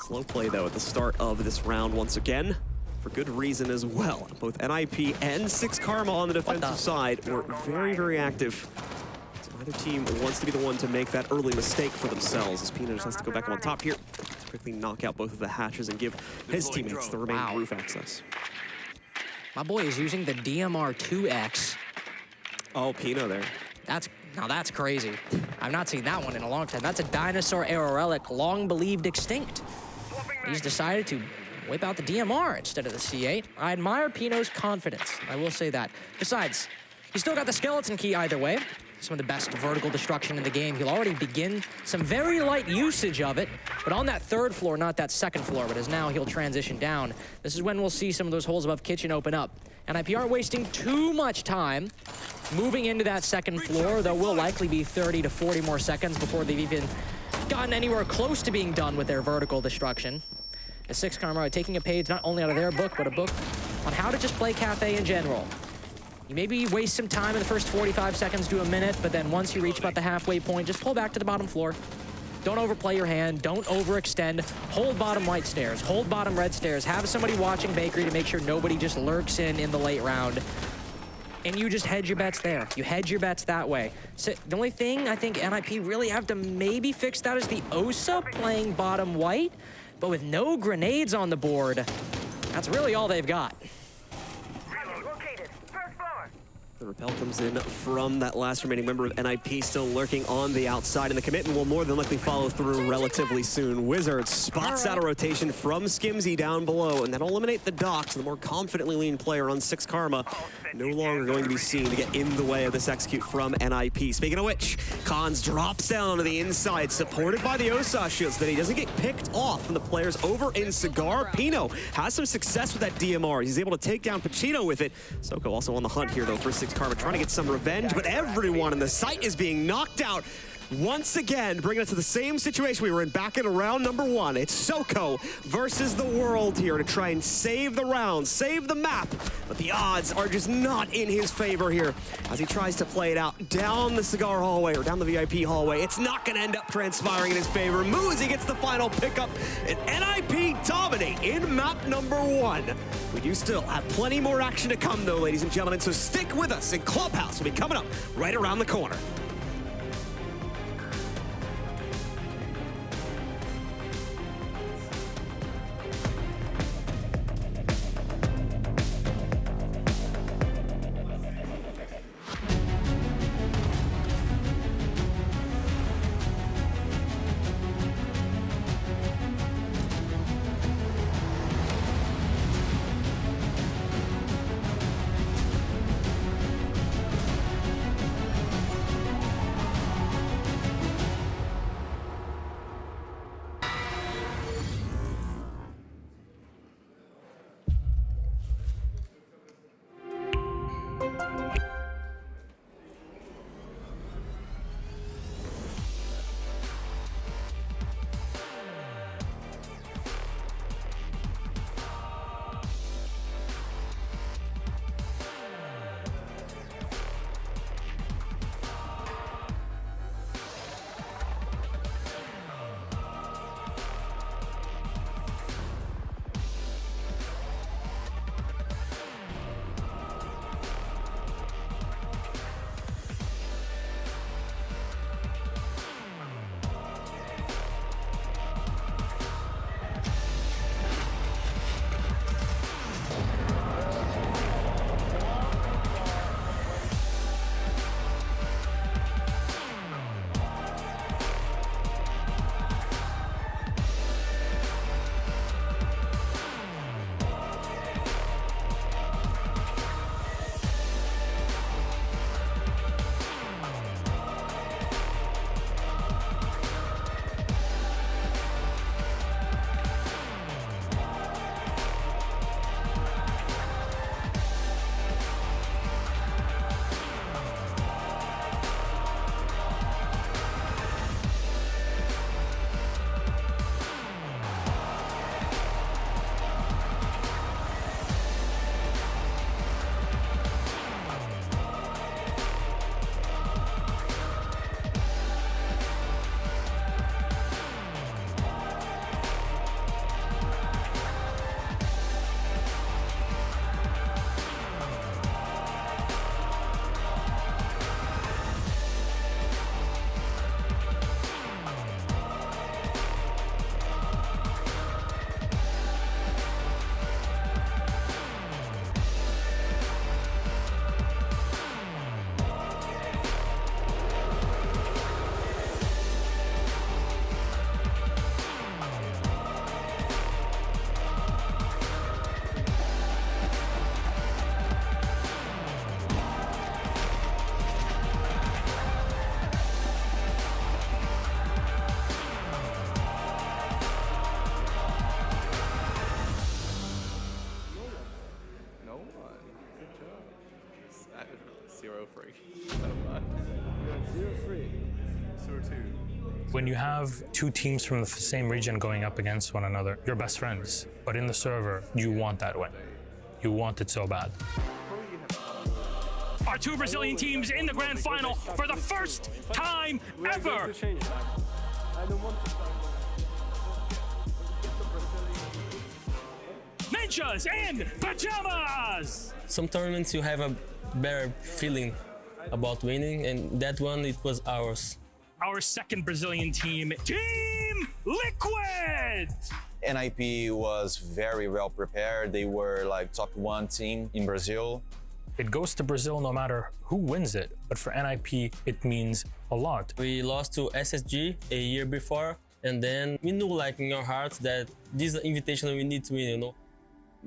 Slow play, though, at the start of this round once again, for good reason as well. Both NIP and 6 Karma on the defensive side were very, very active. So neither team wants to be the one to make that early mistake for themselves, as Peanut just has to go back on top here, quickly knock out both of the hatches and give his teammates the remaining roof access. My boy is using the DMR 2X. Oh, Pino there. Now that's crazy. I've not seen that one in a long time. That's a dinosaur era relic, long believed extinct. He's decided to whip out the DMR instead of the C8. I admire Pino's confidence, I will say that. Besides, he's still got the skeleton key either way. Some of the best vertical destruction in the game. He'll already begin some very light usage of it, but on that 3rd floor, not that 2nd floor, but as now he'll transition down. This is when we'll see some of those holes above kitchen open up. NIP aren't wasting too much time moving into that 2nd floor, though will likely be 30 to 40 more seconds before they've even gotten anywhere close to being done with their vertical destruction. The 6 Karma are taking a page not only out of their book, but a book on how to just play Kafe in general. You maybe waste some time in the first 45 seconds to a minute, but then once you reach about the halfway point, just pull back to the bottom floor. Don't overplay your hand, don't overextend. Hold bottom white stairs, hold bottom red stairs. Have somebody watching Bakery to make sure nobody just lurks in the late round. And you just hedge your bets there. You hedge your bets that way. So the only thing I think NIP really have to maybe fix that is the Osa playing bottom white, but with no grenades on the board, that's really all they've got. The rappel comes in from that last remaining member of NIP, still lurking on the outside, and the commitment will more than likely follow through relatively soon. Wizards spots out a rotation from Skimzy down below, and that'll eliminate the docks. The more confidently lean player on 6 Karma no longer going to be seen to get in the way of this execute from NIP. Speaking of which, Khans drops down onto the inside, supported by the Osa shields, that he doesn't get picked off from the players over in Cigar. Pino has some success with that DMR. He's able to take down Pacino with it. Soko also on the hunt here, though, for 6 Karma, trying to get some revenge, but everyone in the site is being knocked out. Once again, bringing us to the same situation we were in back in round number 1. It's Soko versus the world here to try and save the round, save the map. But the odds are just not in his favor here as he tries to play it out down the Cigar hallway or down the VIP hallway. It's not going to end up transpiring in his favor. Muzi gets the final pickup, and NIP dominate in map number 1. We do still have plenty more action to come, though, ladies and gentlemen, so stick with us, and Clubhouse will be coming up right around the corner. When you have 2 teams from the same region going up against one another, you're best friends. But in the server, you want that win. You want it so bad. Our 2 Brazilian teams in the grand final for the first time ever. Ninjas and Pyjamas! Some tournaments you have a better feeling about winning, and that one, it was ours. Our second Brazilian team, Team Liquid! NIP was very well prepared. They were like top 1 team in Brazil. It goes to Brazil no matter who wins it, but for NIP, it means a lot. We lost to SSG a year before, and then we knew like in our hearts that this invitation we need to win, you know.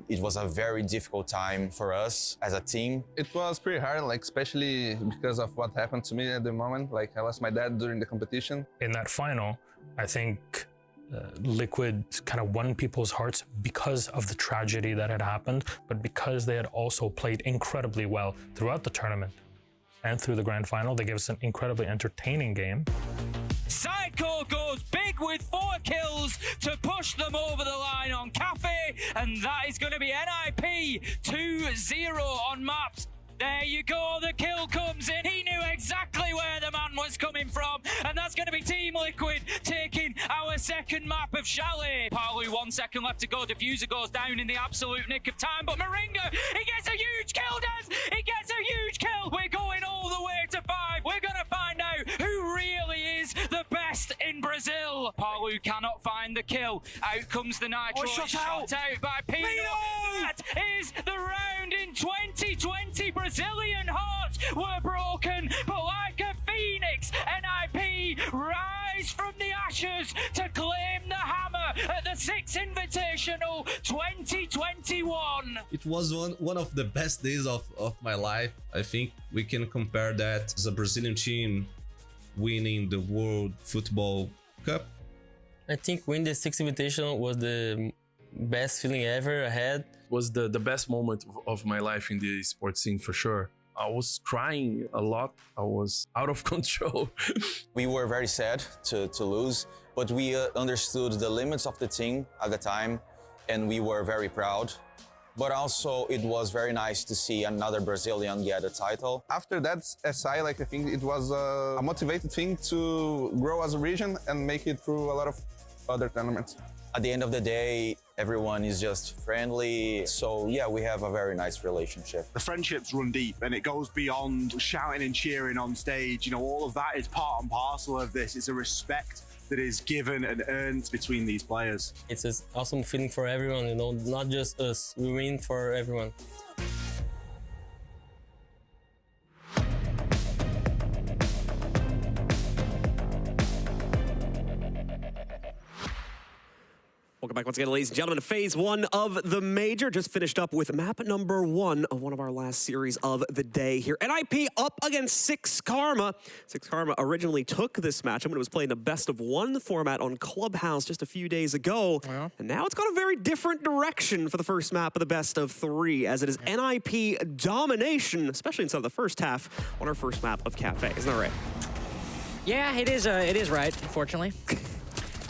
It was a very difficult time for us as a team. It was pretty hard, like especially because of what happened to me at the moment. Like I lost my dad during the competition. In that final, I think Liquid kind of won people's hearts because of the tragedy that had happened, but because they had also played incredibly well throughout the tournament and through the grand final. They gave us an incredibly entertaining game. Sidecore goes big with 4 kills to push them over the line on Kafe, and that is going to be NIP 2-0 on maps. There you go, the kill comes in. He knew exactly where the man was coming from, and that's going to be Team Liquid taking our second map of Chalet. Palu, 1 second left to go. Diffuser goes down in the absolute nick of time, but Moringa, he gets a huge kill, Des! He gets a huge kill! We're going all the way to 5. We're going to find out who really is the best in Brazil. Palu cannot find the kill. Out comes the Nitro. Shot out by Pino. That is the round in 2020. Brazilian hearts were broken, but like a phoenix, NIP rise from the ashes to claim the hammer at the 6th Invitational 2021. It was one of the best days of my life. I think we can compare that as a Brazilian team winning the World Football Cup. I think winning the 6th Invitational was the best feeling ever I had. Was the best moment of my life in the sports scene for sure. I was crying a lot. I was out of control. We were very sad to lose, but we understood the limits of the team at the time, and we were very proud. But also, it was very nice to see another Brazilian get a title. After that SI, like I think it was a motivated thing to grow as a region and make it through a lot of other tournaments. At the end of the day, everyone is just friendly. So yeah, we have a very nice relationship. The friendships run deep, and it goes beyond shouting and cheering on stage. You know, all of that is part and parcel of this. It's a respect that is given and earned between these players. It's an awesome feeling for everyone, you know, not just us. We win for everyone. Welcome back once again, ladies and gentlemen, to phase 1 of the major. Just finished up with map number 1 of one of our last series of the day here. NIP up against 6 Karma. 6 Karma originally took this matchup when it was playing a best-of-1 format on Clubhouse just a few days ago. Yeah. And now it's gone a very different direction for the first map of the best-of-3, as it is NIP domination, especially inside the first half on our first map of Kafe. Isn't that right? Yeah, it is right, unfortunately.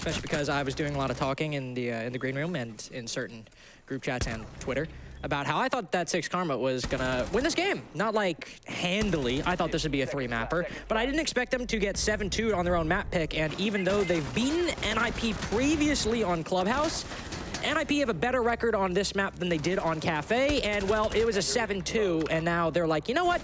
Especially because I was doing a lot of talking in the green room and in certain group chats and Twitter about how I thought that 6 Karma was gonna win this game. Not like handily. I thought this would be a 3-mapper, but I didn't expect them to get 7-2 on their own map pick. And even though they've beaten NIP previously on Clubhouse, NIP have a better record on this map than they did on Kafe. And well, it was a 7-2, and now they're like, you know what?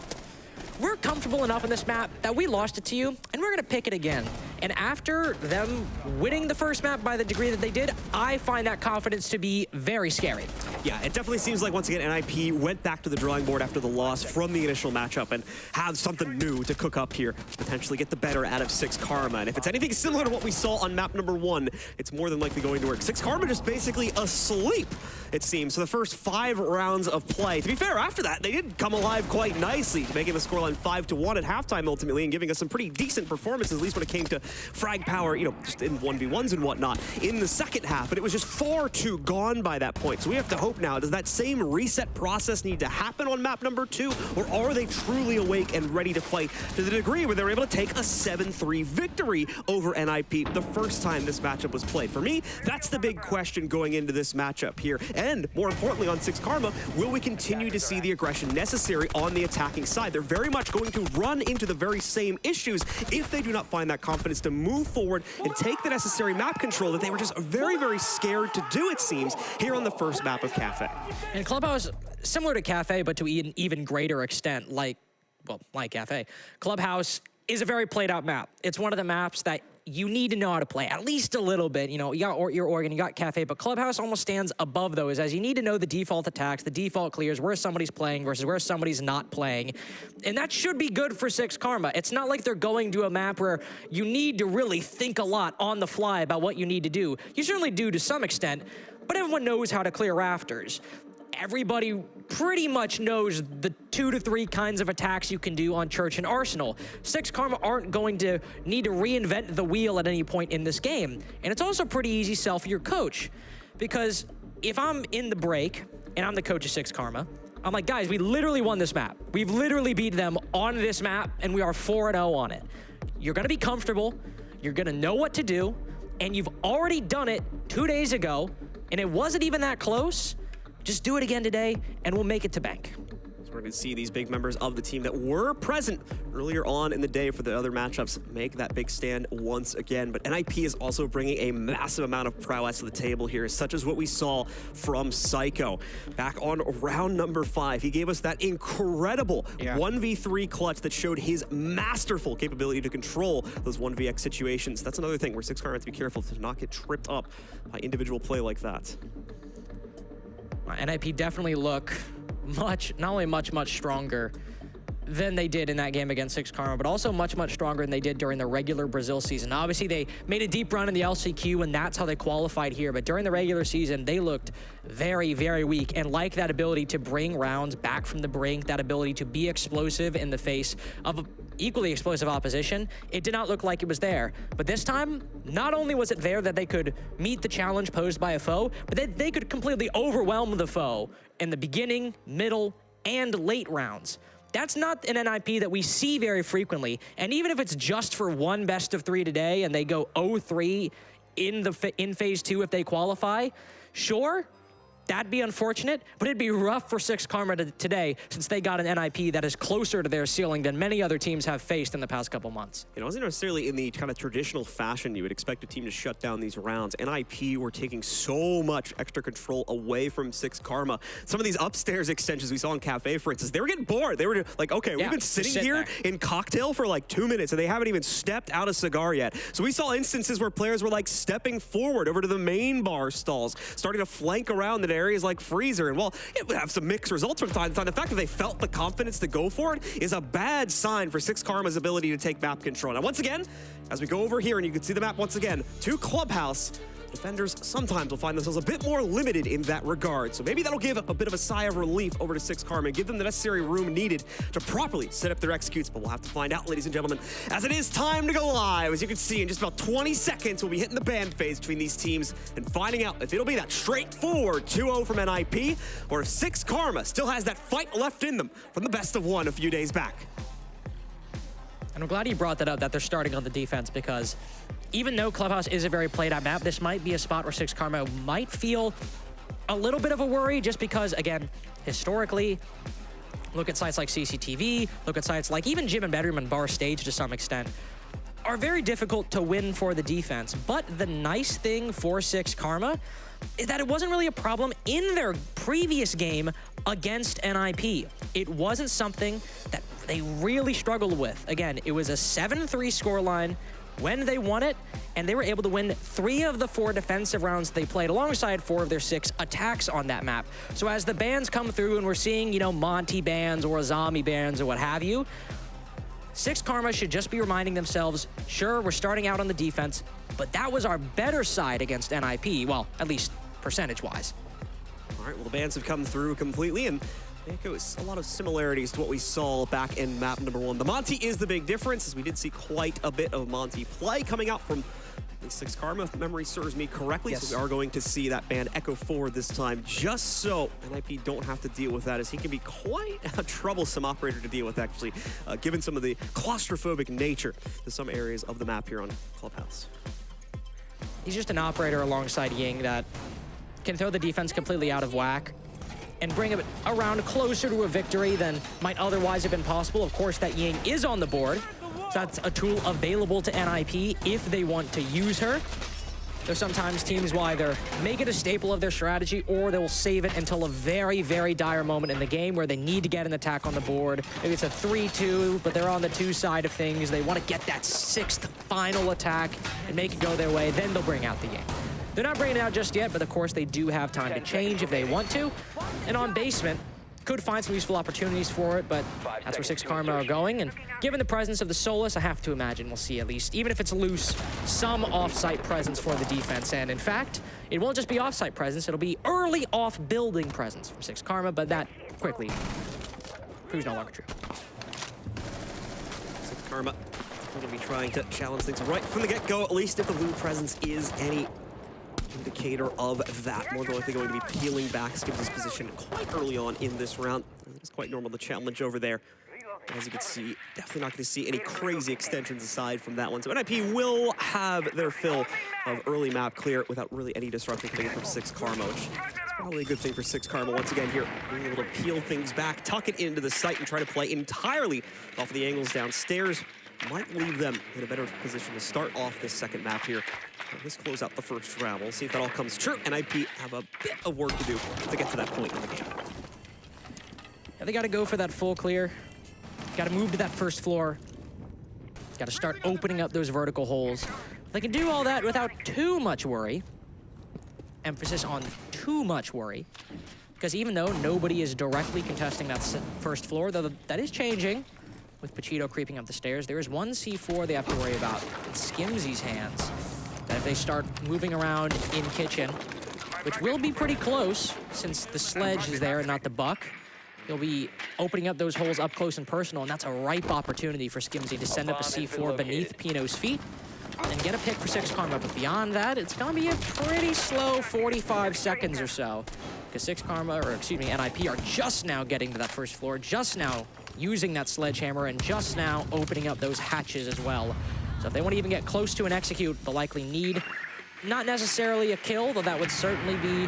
We're comfortable enough on this map that we lost it to you, and we're gonna pick it again. And after them winning the first map by the degree that they did, I find that confidence to be very scary. Yeah, it definitely seems like, once again, NIP went back to the drawing board after the loss from the initial matchup and have something new to cook up here, potentially get the better out of 6 Karma. And if it's anything similar to what we saw on map number 1, it's more than likely going to work. 6 Karma just basically asleep, it seems, for the first 5 rounds of play. To be fair, after that, they did come alive quite nicely, making the scoreline 5-1 at halftime ultimately, and giving us some pretty decent performances, at least when it came to frag power, you know, just in 1v1s and whatnot in the second half. But it was just far too gone by that point. So we have to hope now, does that same reset process need to happen on map number 2, or are they truly awake and ready to fight to the degree where they were able to take a 7-3 victory over NIP the first time this matchup was played? For me, that's the big question going into this matchup here. And more importantly, on 6 Karma, will we continue to see the aggression necessary on the attacking side? They're very much going to run into the very same issues if they do not find that confidence to move forward and take the necessary map control that they were just very, very scared to do, it seems, here on the first map of Kafe. And Clubhouse, similar to Kafe, but to an even greater extent, like Kafe, Clubhouse is a very played out map. It's one of the maps that you need to know how to play at least a little bit. You know, you got your Oregon, you got Kafe, but Clubhouse almost stands above those, as you need to know the default attacks, the default clears, where somebody's playing versus where somebody's not playing. And that should be good for 6 Karma. It's not like they're going to a map where you need to really think a lot on the fly about what you need to do. You certainly do to some extent, but everyone knows how to clear rafters. Everybody pretty much knows the 2 to 3 kinds of attacks you can do on Church and Arsenal. 6 Karma aren't going to need to reinvent the wheel at any point in this game. And it's also pretty easy sell for your coach. Because if I'm in the break and I'm the coach of 6 Karma, I'm like, guys, we literally won this map. We've literally beat them on this map, and we are 4-0 on it. You're gonna be comfortable, you're gonna know what to do, and you've already done it 2 days ago, and it wasn't even that close. Just do it again today, and we'll make it to bank. So we're going to see these big members of the team that were present earlier on in the day for the other matchups make that big stand once again. But NIP is also bringing a massive amount of prowess to the table here, such as what we saw from Psycho. Back on round number 5, he gave us that incredible 1v3 clutch that showed his masterful capability to control those 1vx situations. That's another thing where 6 Karma have to be careful to not get tripped up by individual play like that. NIP definitely look not only much stronger than they did in that game against 6 Karma, but also much stronger than they did during the regular Brazil season. Obviously, they made a deep run in the LCQ, and that's how they qualified here. But during the regular season, they looked very, very weak, and like that ability to bring rounds back from the brink, that ability to be explosive in the face of equally explosive opposition, it did not look like it was there. But this time, not only was it there that they could meet the challenge posed by a foe, but they could completely overwhelm the foe in the beginning, middle, and late rounds. That's not an NIP that we see very frequently. And even if it's just for one best of 3 today and they go 0-3 in phase 2 if they qualify, sure, that'd be unfortunate, but it'd be rough for 6 Karma today since they got an NIP that is closer to their ceiling than many other teams have faced in the past couple months. It wasn't necessarily in the kind of traditional fashion you would expect a team to shut down these rounds. NIP were taking so much extra control away from 6 Karma. Some of these upstairs extensions we saw in Kafe, for instance, they were getting bored. They were like, okay, we've been sitting here in cocktail for like 2 minutes and they haven't even stepped out of cigar yet. So we saw instances where players were like stepping forward over to the main bar stalls, starting to flank around the areas like Freezer, and while it would have some mixed results from time to time, the fact that they felt the confidence to go for it is a bad sign for 6 Karma's ability to take map control. Now, once again, as we go over here and you can see the map once again, to Clubhouse, defenders sometimes will find themselves a bit more limited in that regard. So maybe that'll give a bit of a sigh of relief over to 6 Karma and give them the necessary room needed to properly set up their executes. But we'll have to find out, ladies and gentlemen, as it is time to go live. As you can see, in just about 20 seconds, we'll be hitting the band phase between these teams and finding out if it'll be that straightforward 2-0 from NIP or if 6 Karma still has that fight left in them from the best of 1 a few days back. And I'm glad you brought that up, that they're starting on the defense, because even though Clubhouse is a very played-out map, this might be a spot where 6 Karma might feel a little bit of a worry, just because, again, historically, look at sites like CCTV, look at sites like even Gym and Bedroom and Bar Stage to some extent, are very difficult to win for the defense. But the nice thing for 6 Karma is that it wasn't really a problem in their previous game against NIP. It wasn't something that they really struggled with. Again, it was a 7-3 scoreline when they won it, and they were able to win 3 of the 4 defensive rounds they played alongside 4 of their 6 attacks on that map. So as the bans come through and we're seeing, you know, Monty bans or zombie bans or what have you, 6 Karma should just be reminding themselves, sure, we're starting out on the defense, but that was our better side against NIP, well, at least percentage-wise. All right, well, the bans have come through completely, and I think it was a lot of similarities to what we saw back in map number 1. The Monty is the big difference, as we did see quite a bit of Monty play coming out from 6 Karma, if memory serves me correctly. Yes. So we are going to see that ban echo forward this time, just so NIP don't have to deal with that, as he can be quite a troublesome operator to deal with, actually, given some of the claustrophobic nature to some areas of the map here on Clubhouse. He's just an operator alongside Ying that can throw the defense completely out of whack and bring it around closer to a victory than might otherwise have been possible. Of course, that Ying is on the board, so that's a tool available to NIP if they want to use her. Though sometimes teams will either make it a staple of their strategy or they will save it until a very, very dire moment in the game where they need to get an attack on the board. Maybe it's a 3-2, but they're on the 2 side of things. They want to get that 6th final attack and make it go their way, then they'll bring out the game. They're not bringing it out just yet, but of course they do have time to change if they want to. And on basement, could find some useful opportunities for it, but that's where 6 Karma are going. And given the presence of the Solus, I have to imagine we'll see at least, even if it's loose, some off-site presence for the defense. And in fact, it won't just be off-site presence, it'll be early off-building presence from 6 Karma, but that quickly proves no longer true. 6 Karma going to be trying to challenge things right from the get-go, at least if the blue presence is any indicator of that. More than likely going to be peeling back, skips his position quite early on in this round. It's quite normal to challenge over there. As you can see, definitely not going to see any crazy extensions aside from that one. So NIP will have their fill of early map clear without really any disruption coming in from 6 Karma, which is probably a good thing for 6 Karma once again here. Being able to peel things back, tuck it into the site, and try to play entirely off of the angles downstairs might leave them in a better position to start off this second map here. Let's close out the first round. We'll see if that all comes true. NIP have a bit of work to do to get to that point in the game. Yeah, they got to go for that full clear. Got to move to that first floor. Got to start opening up those vertical holes. They can do all that without too much worry. Emphasis on too much worry. Because even though nobody is directly contesting that first floor, though that is changing with Pyjamas creeping up the stairs, there is one C4 they have to worry about in Skimzy's hands. That if they start moving around in kitchen, which will be pretty close since the sledge is there and not the buck, he'll be opening up those holes up close and personal, and that's a ripe opportunity for Skimzy to send up a C4 beneath Pino's feet and get a pick for 6 Karma. But beyond that, it's going to be a pretty slow 45 seconds or so, because 6 Karma, or excuse me, NIP are just now getting to that first floor, just now using that sledgehammer, and just now opening up those hatches as well. So if they want to even get close to an execute, they'll likely need not necessarily a kill, though that would certainly be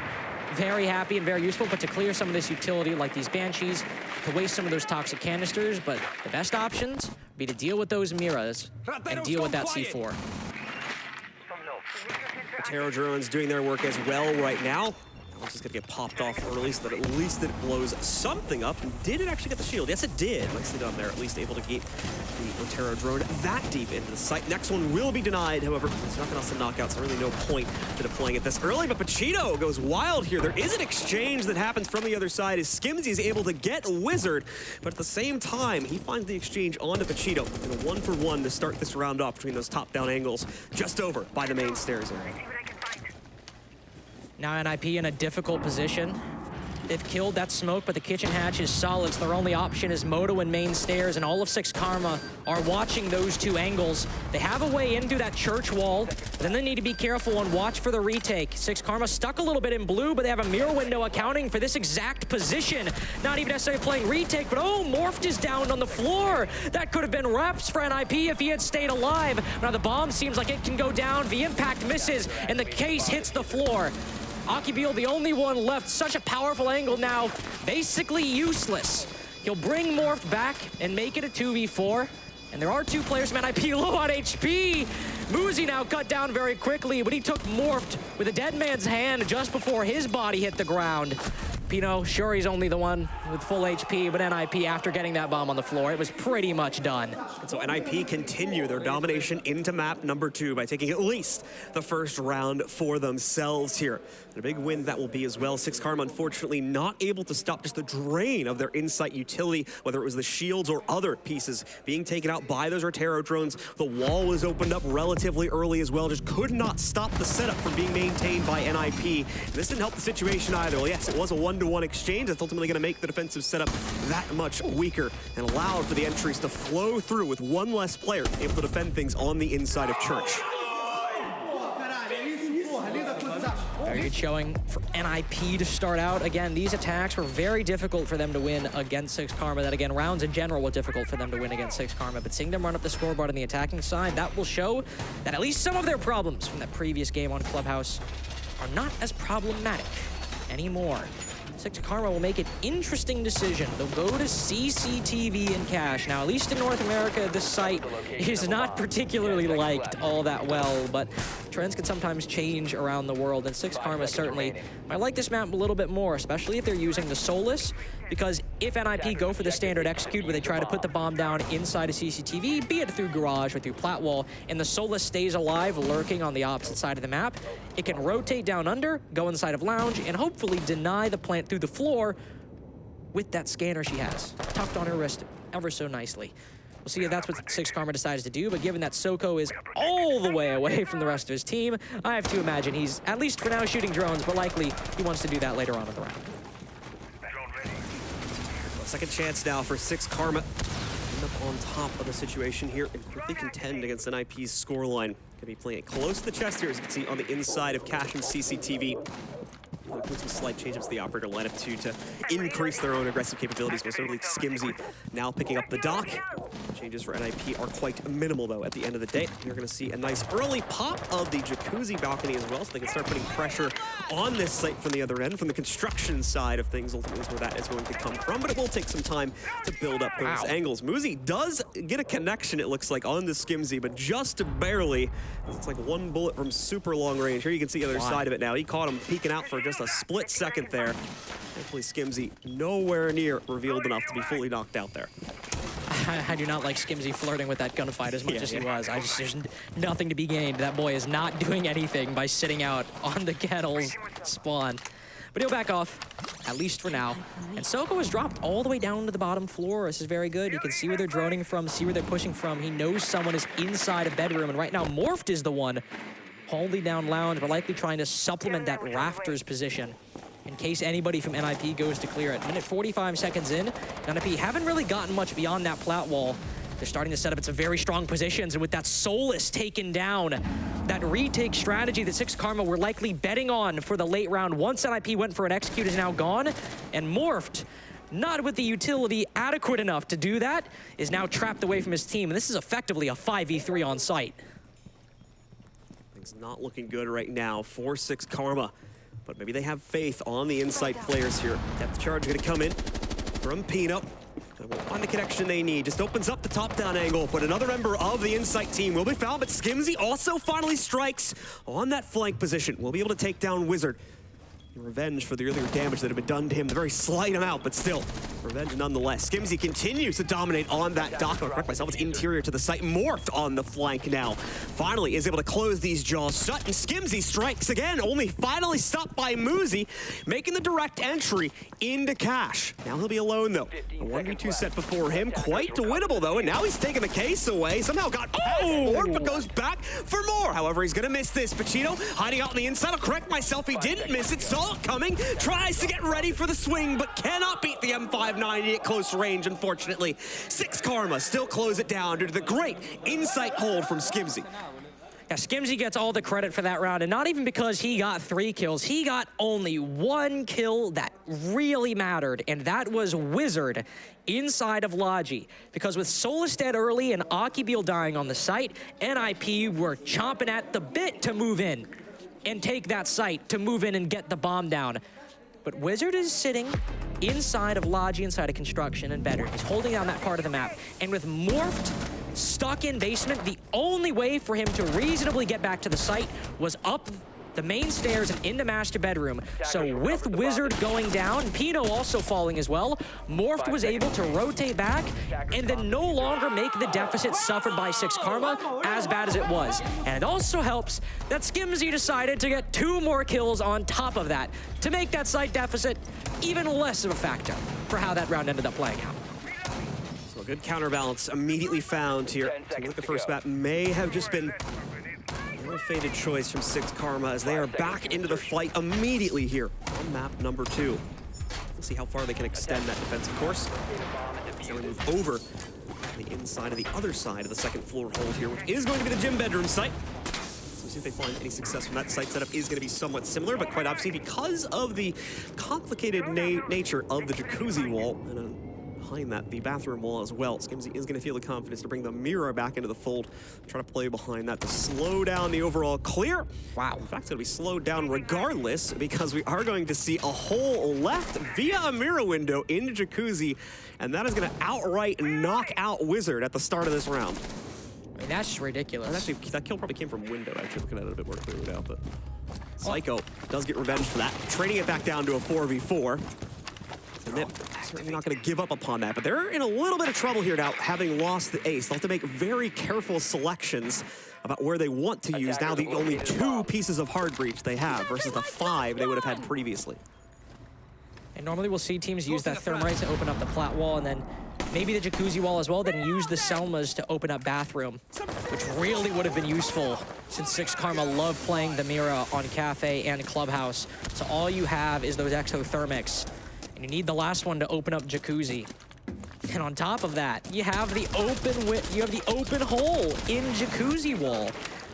very happy and very useful, but to clear some of this utility like these Banshees, to waste some of those toxic canisters. But the best options would be to deal with those Miras and deal with that C4. The Terror drones doing their work as well right now. It's just gonna get popped off early so that at least it blows something up. Did it actually get the shield? Yes, it did. Nicely done there. At least able to get the Otero drone that deep into the site. Next one will be denied. However, it's not gonna knock out, so really no point to deploying it this early. But Pyjamas goes wild here. There is an exchange that happens from the other side as Skimzy is able to get Wizard, but at the same time, he finds the exchange onto Pyjamas in a 1-for-1 to start this round off between those top-down angles, just over by the main stairs area. Now NIP in a difficult position. They've killed that smoke, but the kitchen hatch is solid, so their only option is Moto and main stairs, and all of 6 Karma are watching those two angles. They have a way in through that church wall, but then they need to be careful and watch for the retake. 6 Karma stuck a little bit in blue, but they have a mirror window accounting for this exact position. Not even necessarily playing retake, but oh, Morphed is down on the floor. That could have been reps for NIP if he had stayed alive. Now the bomb seems like it can go down. The impact misses, and the case hits the floor. Akibeel, the only one left, such a powerful angle now, basically useless. He'll bring Morphed back and make it a 2v4. And there are 2 players from NIP low on HP. Muzi now cut down very quickly, but he took Morphed with a dead man's hand just before his body hit the ground. Pino, sure he's only the one with full HP, but NIP, after getting that bomb on the floor, it was pretty much done. And so NIP continue their domination into map number 2 by taking at least the first round for themselves here. And a big win that will be as well. 6 Karma, unfortunately, not able to stop just the drain of their insight utility, whether it was the shields or other pieces being taken out by those Otero drones. The wall was opened up relatively early as well, just could not stop the setup from being maintained by NIP. And this didn't help the situation either. Well, yes, it was a 1-to-1 exchange. That's ultimately going to make the defensive setup that much weaker and allowed for the entries to flow through with one less player able to defend things on the inside of Church. Very good showing for NIP to start out. Again, these attacks were very difficult for them to win against 6 Karma. That, again, rounds in general were difficult for them to win against 6 Karma. But seeing them run up the scoreboard on the attacking side, that will show that at least some of their problems from that previous game on Clubhouse are not as problematic anymore. 6 Karma will make an interesting decision. They'll go to CCTV and Cash. Now, at least in North America, this site is not particularly liked all that well, but trends can sometimes change around the world, and Six Karma certainly might like this map a little bit more, especially if they're using the Solus, because if NIP go for the standard execute where they try to put the bomb down inside a CCTV, be it through garage or through plat wall, and the Solus stays alive lurking on the opposite side of the map, it can rotate down under, go inside of lounge, and hopefully deny the plant through the floor with that scanner she has tucked on her wrist ever so nicely. We'll see if that's what Six Karma decides to do, but given that Soko is all the way away from the rest of his team, I have to imagine he's, at least for now, shooting drones, but likely he wants to do that later on in the round. Well, second chance now for Six Karma. End up on top of the situation here and quickly contend against NIP's scoreline. Gonna be playing it close to the chest here, as you can see on the inside of Cash and CCTV. Put some slight changes to the operator lineup too to increase their own aggressive capabilities, most notably Skimzy now picking up the dock. Changes for NIP are quite minimal though at the end of the day. You're going to see a nice early pop of the jacuzzi balcony as well, so they can start putting pressure on this site from the other end, from the construction side of things. Ultimately is where that is going to come from, but it will take some time to build up those angles. Muzi does get a connection, it looks like, on the Skimzy, but just barely. It's like one bullet from super long range. Here you can see the other side of it now. He caught him peeking out for just a split second there. Thankfully, Skimzy nowhere near revealed enough to be fully knocked out there. I do not like Skimzy flirting with that gunfight as much as he was. There's nothing to be gained. That boy is not doing anything by sitting out on the kettle's spawn. But he'll back off, at least for now. And Soko has dropped all the way down to the bottom floor. This is very good. You can see where they're droning from, see where they're pushing from. He knows someone is inside a bedroom, and right now Morphed is the one holding down lounge, but likely trying to supplement that rafters position in case anybody from NIP goes to clear it. Minute 45 seconds in, NIP haven't really gotten much beyond that plat wall. They're starting to set up into very strong positions, and with that Solus taken down, that retake strategy that Six Karma were likely betting on for the late round once NIP went for an execute is now gone, and Morphed, not with the utility adequate enough to do that, is now trapped away from his team, and this is effectively a 5v3 on site. Things not looking good right now for Six Karma, but maybe they have faith on the inside players here. Depth charge gonna come in from Pino. They will find the connection they need. Just opens up the top-down angle, but another member of the Insight team will be found, but Skimzy also finally strikes on that flank position. Will be able to take down Wizard. Revenge for the earlier damage that had been done to him, the very slight amount, but still, revenge nonetheless. Skimzy continues to dominate on that dock. I'll correct myself, it's interior to the site. Morphed on the flank now. Finally is able to close these jaws shut, and Skimzy strikes again, only finally stopped by Muzi, making the direct entry into Cash. Now he'll be alone though. A 1v2 set before him, quite winnable though, and now he's taking the case away. Somehow got board, but goes back for more. However, he's gonna miss this. Pacino hiding out on the inside. I'll correct myself, he didn't miss it. Saw it coming, tries to get ready for the swing, but cannot beat the M590 at close range, unfortunately. Six Karma still close it down due to the great Insight hold from Skimzy. Yeah, Skimzy gets all the credit for that round, and not even because he got 3 kills. He got only 1 kill that really mattered, and that was Wizard inside of Logi. Because with Solus dead early and Akibil dying on the site, NIP were chomping at the bit to move in and take that site, to move in and get the bomb down. But Wizard is sitting inside of Logi, inside of construction and better. He's holding down that part of the map. And with Morphed stuck in basement, the only way for him to reasonably get back to the site was up the main stairs and into master bedroom. So with Wizard going down, Pino also falling as well, Morphed was able to rotate back and then no longer make the deficit suffered by Six Karma as bad as it was. And it also helps that Skimzy decided to get 2 more kills on top of that to make that site deficit even less of a factor for how that round ended up playing out. So a good counterbalance immediately found here. Seems like the first map may have just been faded choice from Six Karma as they are back into the fight immediately here on map number 2. We'll see how far they can extend that defensive course. So we move over the inside of the other side of the second floor hold here, which is going to be the gym bedroom site. So see if they find any success from that site setup. Is going to be somewhat similar, but quite obviously because of the complicated nature of the jacuzzi wall and behind that, the bathroom wall as well. Skimzy is going to feel the confidence to bring the mirror back into the fold, try to play behind that to slow down the overall clear. Wow. In fact, it's going to be slowed down regardless because we are going to see a hole left via a mirror window into Jacuzzi, and that is going to outright knock out Wizard at the start of this round. that's just ridiculous. Actually, that kill probably came from window, actually, looking at it a bit more clearly now, but Psycho does get revenge for that, trading it back down to a 4v4. And Nip certainly not going to give up upon that, but they're in a little bit of trouble here now, having lost the ace. They'll have to make very careful selections about where they want to use now the only 2 pieces of hard breach they have versus the 5 they would have had previously. And normally we'll see teams use that thermite to open up the plat wall, and then maybe the jacuzzi wall as well, then use the Selmas to open up bathroom, which really would have been useful since 6 Karma love playing the Mira on Kafe and Clubhouse. So all you have is those exothermics, and you need the last one to open up jacuzzi. And on top of that, you have the open hole in jacuzzi wall.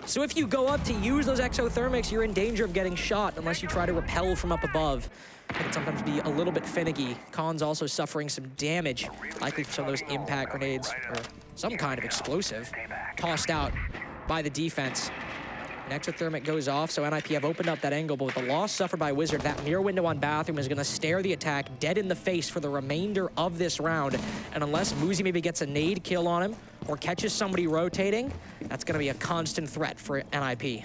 So if you go up to use those exothermics, you're in danger of getting shot unless you try to repel from up above. It can sometimes be a little bit finicky. Khan's also suffering some damage, likely from some of those impact grenades or some kind of explosive tossed out by the defense. An exothermic goes off, so NIP have opened up that angle, but with the loss suffered by Wizard, that mirror window on bathroom is going to stare the attack dead in the face for the remainder of this round. And unless Muzi maybe gets a nade kill on him or catches somebody rotating, that's going to be a constant threat for NIP.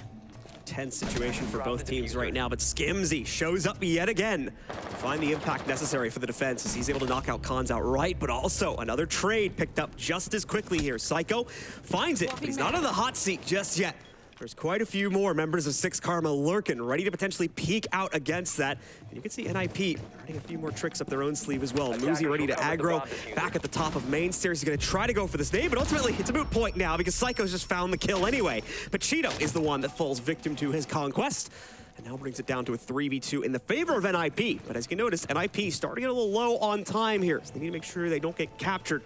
Tense situation for both teams right now, but Skimzy shows up yet again to find the impact necessary for the defense as he's able to knock out Khans outright, but also another trade picked up just as quickly here. Psycho finds it, but he's not on the hot seat just yet. There's quite a few more members of 6 Karma lurking, ready to potentially peek out against that. And you can see NIP running a few more tricks up their own sleeve as well. Muzi ready to aggro back at the top of main stairs. He's going to try to go for this nade, but ultimately it's a moot point now because Psycho's just found the kill anyway. But Cheeto is the one that falls victim to his conquest and now brings it down to a 3v2 in the favor of NIP. But as you can notice, NIP starting to get a little low on time here, so they need to make sure they don't get captured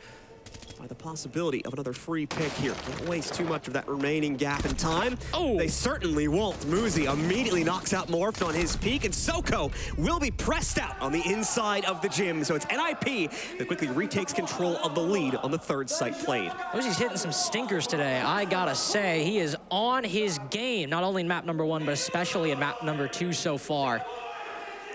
by the possibility of another free pick here. Don't waste too much of that remaining gap in time. Oh, they certainly won't. Muzi immediately knocks out Morph on his peak, and Soko will be pressed out on the inside of the gym. So it's NIP that quickly retakes control of the lead on the third site played. Muzi's hitting some stinkers today. I gotta say, he is on his game, not only in map number 1, but especially in map number 2 so far.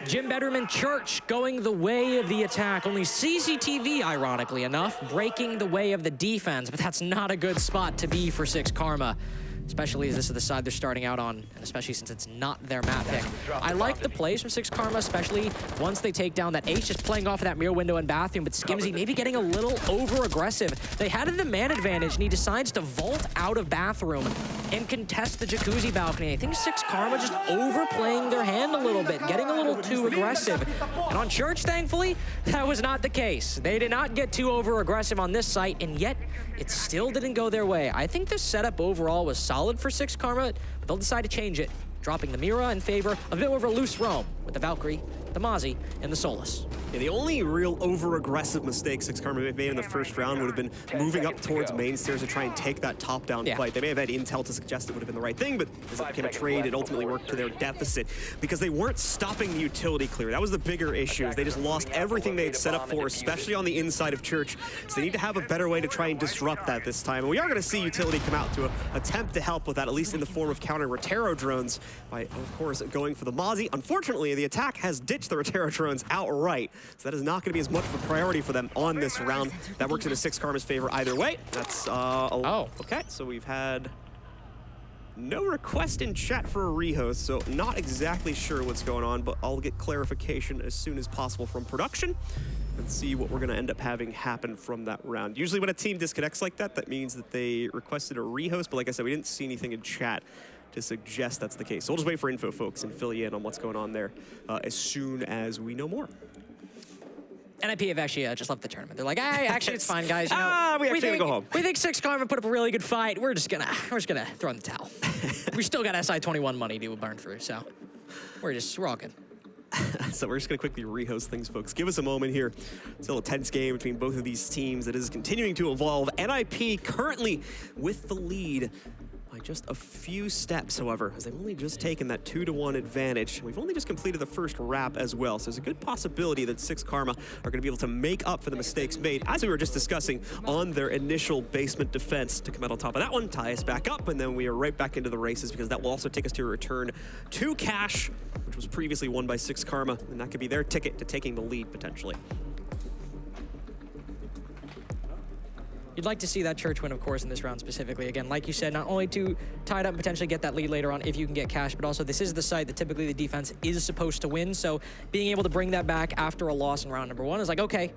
Gym Bedroom and Church going the way of the attack. Only CCTV, ironically enough, breaking the way of the defense, but that's not a good spot to be for 6 Karma, especially as this is the side they're starting out on, and especially since it's not their map pick. I like the plays from 6 Karma, especially once they take down that ace, just playing off of that mirror window and bathroom, but Skimzy maybe getting a little over-aggressive. They had the man advantage, and he decides to vault out of bathroom and contest the jacuzzi balcony. I think 6 Karma just overplaying their hand a little bit, getting a little too aggressive. And on Church, thankfully, that was not the case. They did not get too over-aggressive on this site, and yet it still didn't go their way. I think the setup overall was solid for 6 Karma, but they'll decide to change it, dropping the Mira in favor of a bit more of a loose roam with the Valkyrie, the Mozzie, and the Solus. Yeah, the only real over-aggressive mistake 6 Karma may have made in the first round would have been moving up towards main stairs to try and take that top-down fight. They may have had intel to suggest it would have been the right thing, but as it became a trade, it ultimately worked to their deficit because they weren't stopping the utility clear. That was the bigger issue, is they just lost everything they had set up for, especially on the inside of Church. So they need to have a better way to try and disrupt that this time. And we are going to see utility come out to attempt to help with that, at least in the form of counter Rotero drones by, of course, going for the Mozzie. Unfortunately, the attack has ditched the Rotero drones outright, so that is not going to be as much of a priority for them on this round. That works into 6 Karma's favor either way. That's, okay, so we've had no request in chat for a rehost, so not exactly sure what's going on, but I'll get clarification as soon as possible from production and see what we're going to end up having happen from that round. Usually when a team disconnects like that, that means that they requested a rehost, but like I said, we didn't see anything in chat to suggest that's the case. So we'll just wait for info, folks, and fill you in on what's going on there as soon as we know more. NIP have actually just left the tournament. They're like, hey, actually, it's fine, guys. You know, we actually go home. We think 6 Karma put up a really good fight. We're just gonna throw in the towel. We still got SI-21 money to burn through, so we're all good. So we're just going to quickly rehost things, folks. Give us a moment here. Still a tense game between both of these teams that is continuing to evolve. NIP currently with the lead by just a few steps, however, as they've only just taken that 2-1 advantage. We've only just completed the first wrap as well, so there's a good possibility that 6 Karma are going to be able to make up for the mistakes made, as we were just discussing, on their initial basement defense to come out on top of that one, tie us back up, and then we are right back into the races because that will also take us to a return to cash, which was previously won by 6 Karma, and that could be their ticket to taking the lead potentially. You'd like to see that Church win, of course, in this round specifically. Again, like you said, not only to tie it up and potentially get that lead later on if you can get cash, but also this is the site that typically the defense is supposed to win. So being able to bring that back after a loss in round number 1 is like, okay,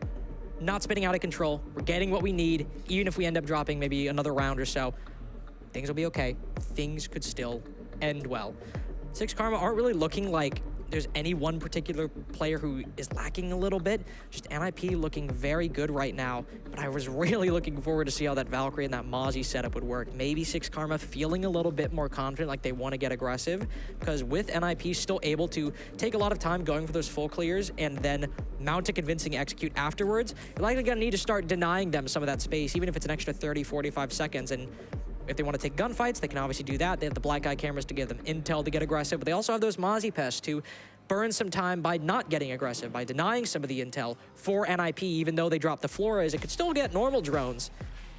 not spinning out of control. We're getting what we need. Even if we end up dropping maybe another round or so, things will be okay. Things could still end well. 6 Karma aren't really looking like there's any one particular player who is lacking a little bit. Just NIP looking very good right now, but I was really looking forward to see how that Valkyrie and that Mozzie setup would work. Maybe 6 Karma feeling a little bit more confident, like they want to get aggressive, because with NIP still able to take a lot of time going for those full clears and then mount a convincing execute afterwards, you're likely going to need to start denying them some of that space, even if it's an extra 30, 45 seconds. And if they want to take gunfights, they can obviously do that. They have the black eye cameras to give them intel to get aggressive, but they also have those Mozzie pests to burn some time by not getting aggressive, by denying some of the intel for NIP. Even though they drop the Floras, it could still get normal drones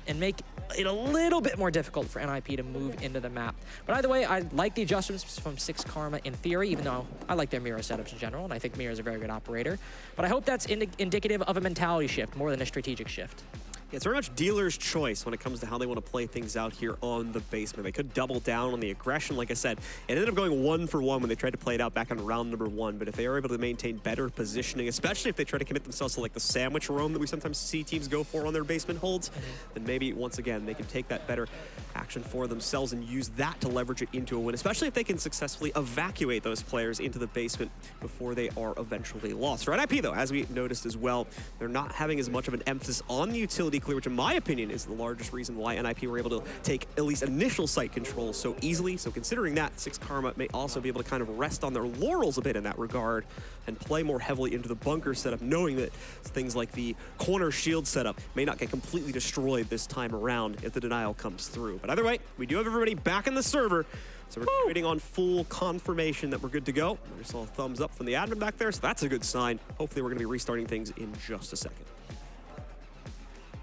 and make it a little bit more difficult for NIP to move into the map. But either way, I like the adjustments from 6 Karma in theory, even though I like their Mira setups in general, and I think Mira is a very good operator. But I hope that's indicative of a mentality shift more than a strategic shift. Yeah, it's very much dealer's choice when it comes to how they want to play things out here on the basement. They could double down on the aggression, like I said. It ended up going 1 for 1 when they tried to play it out back on round number 1. But if they are able to maintain better positioning, especially if they try to commit themselves to like the sandwich roam that we sometimes see teams go for on their basement holds, then maybe once again they can take that better action for themselves and use that to leverage it into a win, especially if they can successfully evacuate those players into the basement before they are eventually lost. For NIP though, as we noticed as well, they're not having as much of an emphasis on the utility clear, which in my opinion is the largest reason why NIP were able to take at least initial site control so easily. So considering that, 6 Karma may also be able to kind of rest on their laurels a bit in that regard and play more heavily into the bunker setup, knowing that things like the corner shield setup may not get completely destroyed this time around if the denial comes through. But either way, we do have everybody back in the server, so we're waiting on full confirmation that we're good to go. I saw a thumbs up from the admin back there, so that's a good sign. Hopefully we're going to be restarting things in just a second.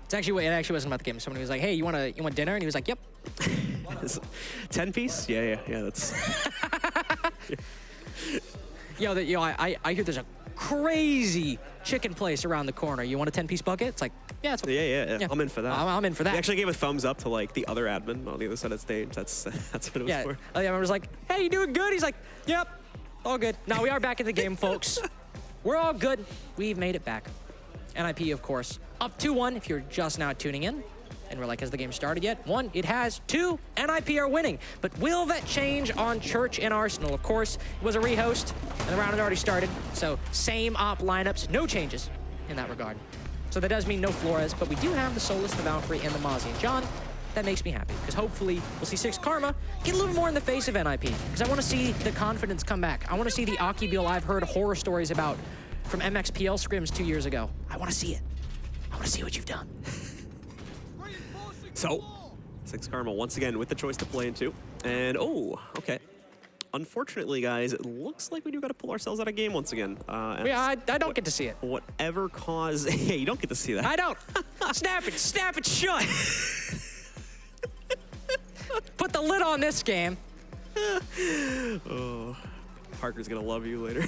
It actually wasn't about the game. Somebody was like, "Hey, you want dinner?" And he was like, "Yep." 10-piece? Yeah, that's. I hear there's a crazy chicken place around the corner. You want a 10-piece bucket? It's like, yeah, it's okay. Yeah. I'm in for that. I'm in for that. They actually gave a thumbs up to like the other admin on the other side of the stage. That's what it was for. I was like, "Hey, you doing good?" He's like, "Yep, all good." Now we are back in the game, folks. We're all good. We've made it back. NIP, of course, up 2-1 if you're just now tuning in. And we're like, has the game started yet? 1, it has. 2, NIP are winning. But will that change on Church and Arsenal? Of course, it was a rehost, and the round had already started. So same op lineups, no changes in that regard. So that does mean no Flores, but we do have the Solus, the Valkyrie, and the Mozzie. And John, that makes me happy, because hopefully we'll see 6 Karma get a little more in the face of NIP, because I want to see the confidence come back. I want to see the Aki Bill I've heard horror stories about from MXPL scrims 2 years ago. I want to see it. I want to see what you've done. So, 6 Karma once again with the choice to play into. And, okay. Unfortunately, guys, it looks like we do got to pull ourselves out of game once again. I don't get to see it. Whatever cause... Yeah, you don't get to see that. I don't. Snap it shut. Put the lid on this game. Oh, Parker's going to love you later.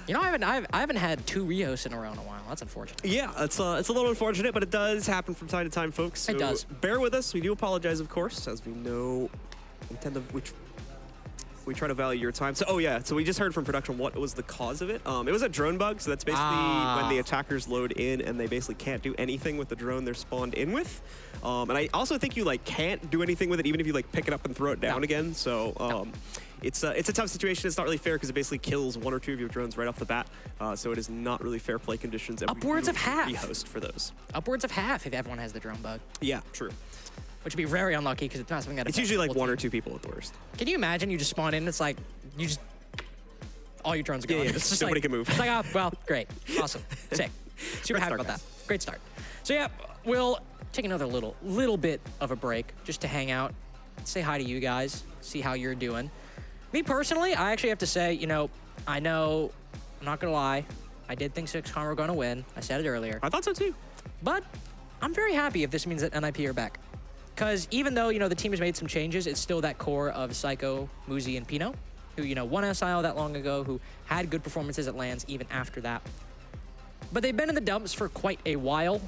You know, I haven't had 2 rehosts in a row in a while. That's unfortunate. Yeah, it's a little unfortunate, but it does happen from time to time, folks. So it does. Bear with us. We do apologize, of course, as we know. We try to value your time. So, so we just heard from production what was the cause of it. It was a drone bug, so that's basically when the attackers load in and they basically can't do anything with the drone they're spawned in with. And I also think you can't do anything with it even if you pick it up and throw it down again. So it's a tough situation. It's not really fair because it basically kills 1 or 2 of your drones right off the bat. So it is not really fair play conditions. Upwards of half. Rehost for those. Upwards of half if everyone has the drone bug. Yeah, true. Which would be very unlucky because it's not something that... It's usually 1 or 2 people at the worst. Can you imagine you just spawn in, it's like, all your drones are gone. Yeah, it's just nobody can move. It's like, well, great. Awesome. Sick. Super happy about that. Great start. So yeah, we'll take another little bit of a break just to hang out, say hi to you guys, see how you're doing. Me personally, I actually have to say, I know, I'm not going to lie, I did think 6 Karma were going to win. I said it earlier. I thought so too. But I'm very happy if this means that NIP are back. Because even though, the team has made some changes, it's still that core of Psycho, Muzi, and Pino, who, won SIL that long ago, who had good performances at LANs even after that. But they've been in the dumps for quite a while.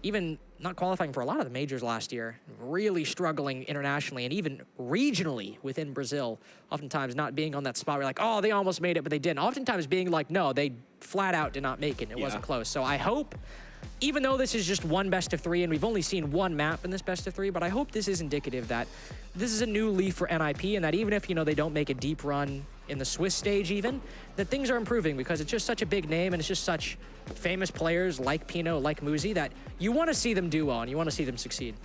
even not qualifying for a lot of the majors last year, really struggling internationally and even regionally within Brazil, oftentimes not being on that spot where like, oh, they almost made it, but they didn't. Oftentimes being like, no, they flat out did not make it. It wasn't close. So I hope, even though this is just one best of 3 and we've only seen one map in this best of 3, but I hope this is indicative that this is a new leaf for NIP and that even if, you know, they don't make a deep run in the Swiss stage even, that things are improving because it's just such a big name and it's just such famous players like Pino, like Muzi, that you want to see them do well and you want to see them succeed.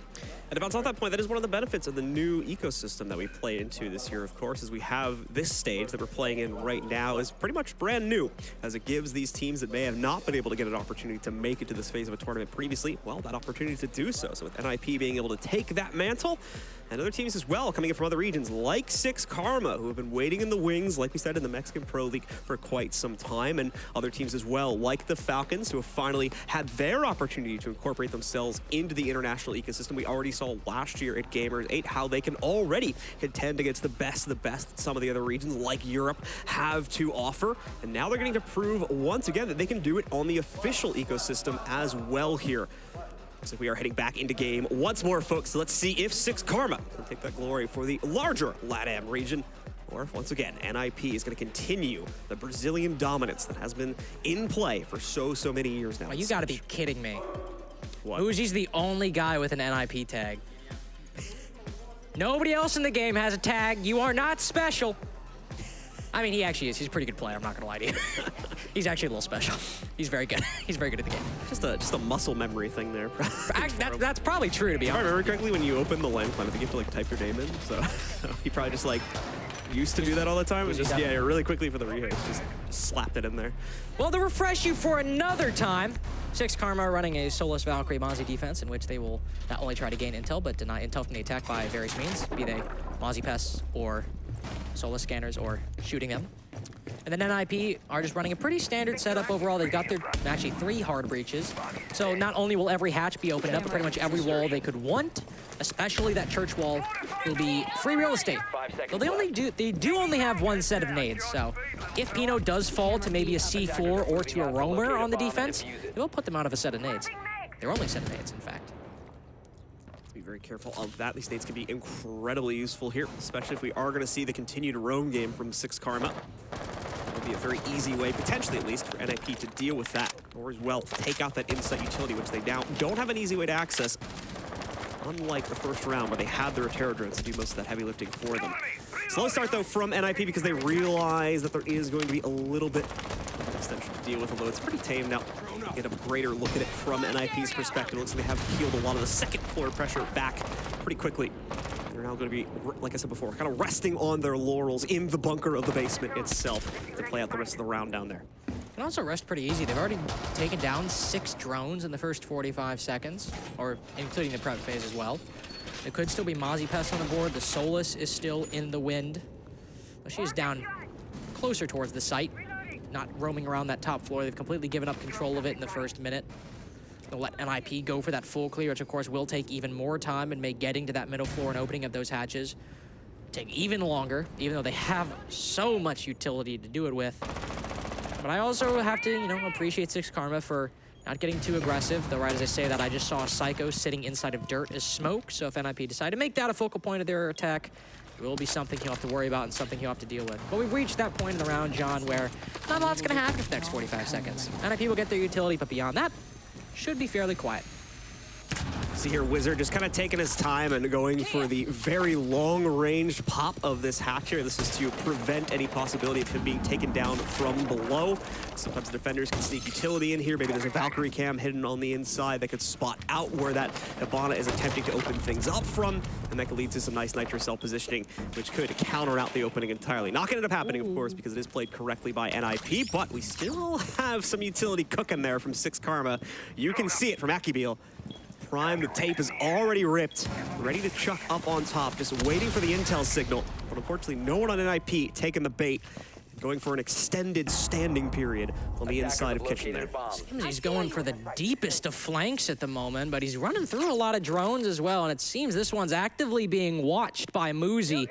And to bounce off that point, that is one of the benefits of the new ecosystem that we play into this year, of course, is we have this stage that we're playing in right now is pretty much brand new, as it gives these teams that may have not been able to get an opportunity to make it to this phase of a tournament previously, well, that opportunity to do so. So with NIP being able to take that mantle, and other teams as well coming in from other regions like 6 Karma, who have been waiting in the wings, like we said, in the Mexican Pro League for quite some time, and other teams as well, like the Falcons, who have finally had their opportunity to incorporate themselves into the international ecosystem. We already saw last year at Gamers 8 how they can already contend against the best that some of the other regions like Europe have to offer, and now they're getting to prove once again that they can do it on the official ecosystem as well here. So we are heading back into game once more, folks. So let's see if 6 Karma can take that glory for the larger LATAM region, or if once again NIP is going to continue the Brazilian dominance that has been in play for so many years now. Oh, you got to be kidding me. What? Uzi's the only guy with an NIP tag. Nobody else in the game has a tag. You are not special. I mean, he actually is. He's a pretty good player. I'm not gonna lie to you. He's actually a little special. He's very good. He's very good at the game. Just a muscle memory thing there. That's probably true, to be honest. If I remember correctly, when you open the LAN client, I think you have to like type your name in. So he probably just like used to do that all the time. It was just really quickly for the rehash, just slapped it in there. Well, to refresh you for another time, 6 Karma running a Solus Valkyrie Mozzie defense in which they will not only try to gain intel, but deny intel from the attack by various means, be they Mozzie pests or Solus scanners or shooting them. And then NIP are just running a pretty standard setup overall. They've got their actually 3 hard breaches. So not only will every hatch be opened up, but pretty much every wall they could want, especially that church wall, will be free real estate. So they do only have 1 set of nades. So if Pino does fall to maybe a C4 or to a roamer on the defense, they will put them out of a set of nades. Their only set of nades, in fact. Be very careful of that. These nades can be incredibly useful here, especially if we are going to see the continued roam game from 6 Karma. It'll be a very easy way, potentially at least, for NIP to deal with that, or as well to take out that insight utility, which they now don't have an easy way to access, unlike the first round where they had their Terror drones to do most of that heavy lifting for them. Slow start though from NIP because they realize that there is going to be a little bit of an extension to deal with, although it's pretty tame now. Get a greater look at it from NIP's perspective. It looks like they have healed a lot of the second floor pressure back pretty quickly. They're now going to be, like I said before, kind of resting on their laurels in the bunker of the basement itself to play out the rest of the round down there. And also rest pretty easy. They've already taken down 6 drones in the first 45 seconds, or including the prep phase as well. There could still be Mozzie Pest on the board. The Solus is still in the wind. She is down closer towards the site, not roaming around that top floor. They've completely given up control of it in the first minute. They'll let NIP go for that full clear, which of course will take even more time and make getting to that middle floor and opening of those hatches take even longer, even though they have so much utility to do it with. But I also have to, you know, appreciate 6 Karma for not getting too aggressive. Though right as I say that, I just saw a Psycho sitting inside of dirt as smoke. So if NIP decide to make that a focal point of their attack, it will be something he'll have to worry about and something he'll have to deal with. But we've reached that point in the round, John, where not a lot's going to happen for the next 45 seconds. NIP will get their utility, but beyond that, should be fairly quiet. See here, Wizard just kind of taking his time and going for the very long-range pop of this hatch here. This is to prevent any possibility of him being taken down from below. Sometimes the defenders can sneak utility in here. Maybe there's a Valkyrie cam hidden on the inside that could spot out where that Hibana is attempting to open things up from, and that could lead to some nice Nitro Cell positioning, which could counter out the opening entirely. Not going to end up happening, of course, because it is played correctly by NIP, but we still have some utility cooking there from 6 Karma. You can see it from Akibil. Prime, the tape is already ripped, ready to chuck up on top, just waiting for the intel signal. But unfortunately, no one on NIP taking the bait, going for an extended standing period on the inside of Kitchen there. Seems he's going for the deepest of flanks at the moment, but he's running through a lot of drones as well, and it seems this one's actively being watched by Muzi.